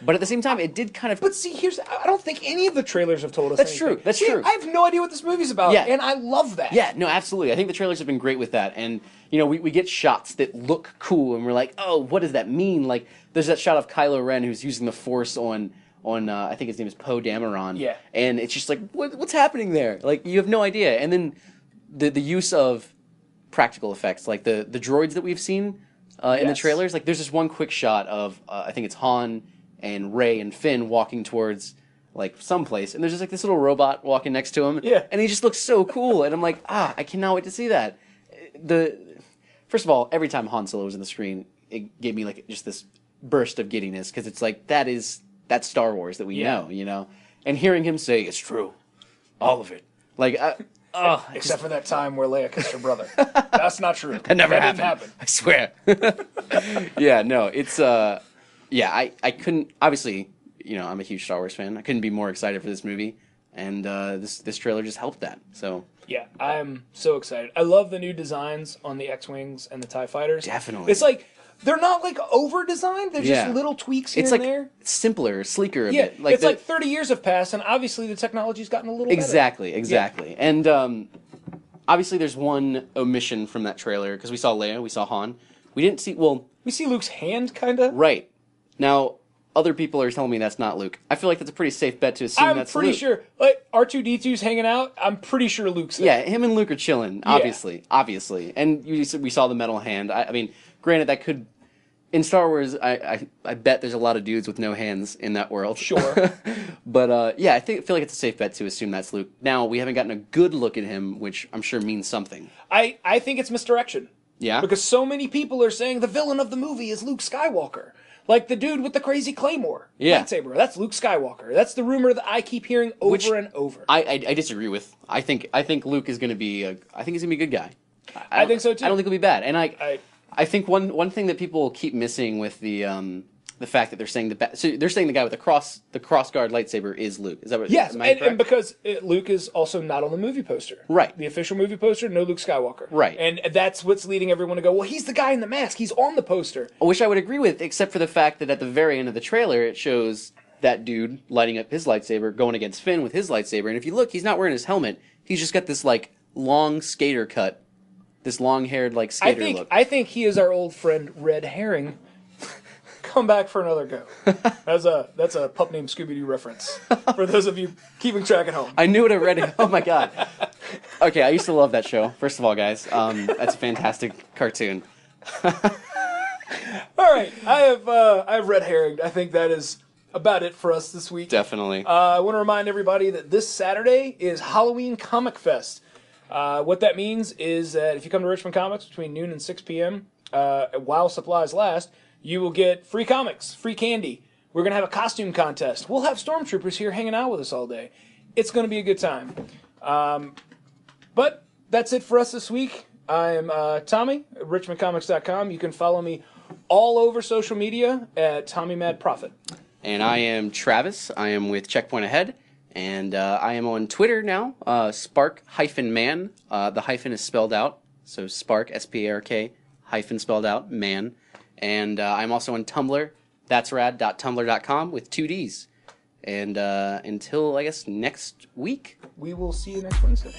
But at the same time, it did kind of... But see, I don't think any of the trailers have told us anything. That's true. I have no idea what this movie's about, and I love that. Yeah, no, absolutely. I think the trailers have been great with that. And, we get shots that look cool, and we're like, oh, what does that mean? Like, there's that shot of Kylo Ren who's using the Force on I think his name is Poe Dameron. Yeah. And it's just like, what's happening there? Like, you have no idea. And then the use of practical effects, like the droids that we've seen in the trailers. Like, there's this one quick shot of, I think it's Han and Rey and Finn walking towards like someplace, and there's just like this little robot walking next to him, and he just looks so cool, and I'm like, I cannot wait to see that. First of all, every time Han Solo was on the screen, it gave me like just this burst of giddiness because it's like that's Star Wars that we know, and hearing him say it's true, all of it, like. Except for that time where Leia kissed her brother. That's not true. That never didn't happen. I swear. Yeah, no, it's I couldn't, obviously, I'm a huge Star Wars fan. I couldn't be more excited for this movie, and this trailer just helped that, so. Yeah, I'm so excited. I love the new designs on the X-Wings and the TIE Fighters. Definitely. It's like, they're not like over-designed, they're just little tweaks here and there. It's simpler, sleeker a bit. Like it's like 30 years have passed, and obviously the technology's gotten a little better. Exactly. Yeah. And obviously there's one omission from that trailer, because we saw Leia, we saw Han. We didn't see, we see Luke's hand, kind of. Right. Now, other people are telling me that's not Luke. I feel like that's a pretty safe bet to assume that's Luke. I'm pretty sure. Like, R2-D2's hanging out. I'm pretty sure Luke's there. Yeah, him and Luke are chilling, obviously. And we saw the metal hand. I mean, granted, that could... In Star Wars, I bet there's a lot of dudes with no hands in that world. Sure. But, I feel like it's a safe bet to assume that's Luke. Now, we haven't gotten a good look at him, which I'm sure means something. I think it's misdirection. Yeah? Because so many people are saying the villain of the movie is Luke Skywalker. Like the dude with the crazy claymore lightsaber. That's Luke Skywalker. That's the rumor that I keep hearing over and over. I disagree with. I think Luke is going to be he's going to be a good guy. I think so too. I don't think he'll be bad. And I think one thing that people keep missing with the the fact that they're saying so they're saying the guy with the crossguard lightsaber is Luke. Is that what? Yes, am I correct? and because Luke is also not on the movie poster. Right. The official movie poster, no Luke Skywalker. Right. And that's what's leading everyone to go, well, he's the guy in the mask. He's on the poster. Which I would agree with, except for the fact that at the very end of the trailer, it shows that dude lighting up his lightsaber, going against Finn with his lightsaber. And if you look, he's not wearing his helmet. He's just got this, like, long skater cut. This long-haired, like, skater look. I think he is our old friend Red Herring. Come back for another go. That's a pup named Scooby-Doo reference for those of you keeping track at home. I knew what I read. Oh my god. Okay, I used to love that show. First of all, guys, that's a fantastic cartoon. All right, I have Red Herring. I think that is about it for us this week. Definitely. I want to remind everybody that this Saturday is Halloween Comic Fest. What that means is that if you come to Richmond Comix between noon and 6 p.m., while supplies last, you will get free comics, free candy. We're going to have a costume contest. We'll have stormtroopers here hanging out with us all day. It's going to be a good time. But that's it for us this week. I'm Tommy at richmondcomics.com. You can follow me all over social media at TommyMadProfit. And I am Travis. I am with Checkpoint Ahead. And I am on Twitter now, Spark-Man. The hyphen is spelled out. So Spark, S-P-A-R-K, hyphen spelled out, man. And I'm also on Tumblr, that'srad.tumblr.com with 2 Ds. And until, I guess, next week. We will see you next Wednesday.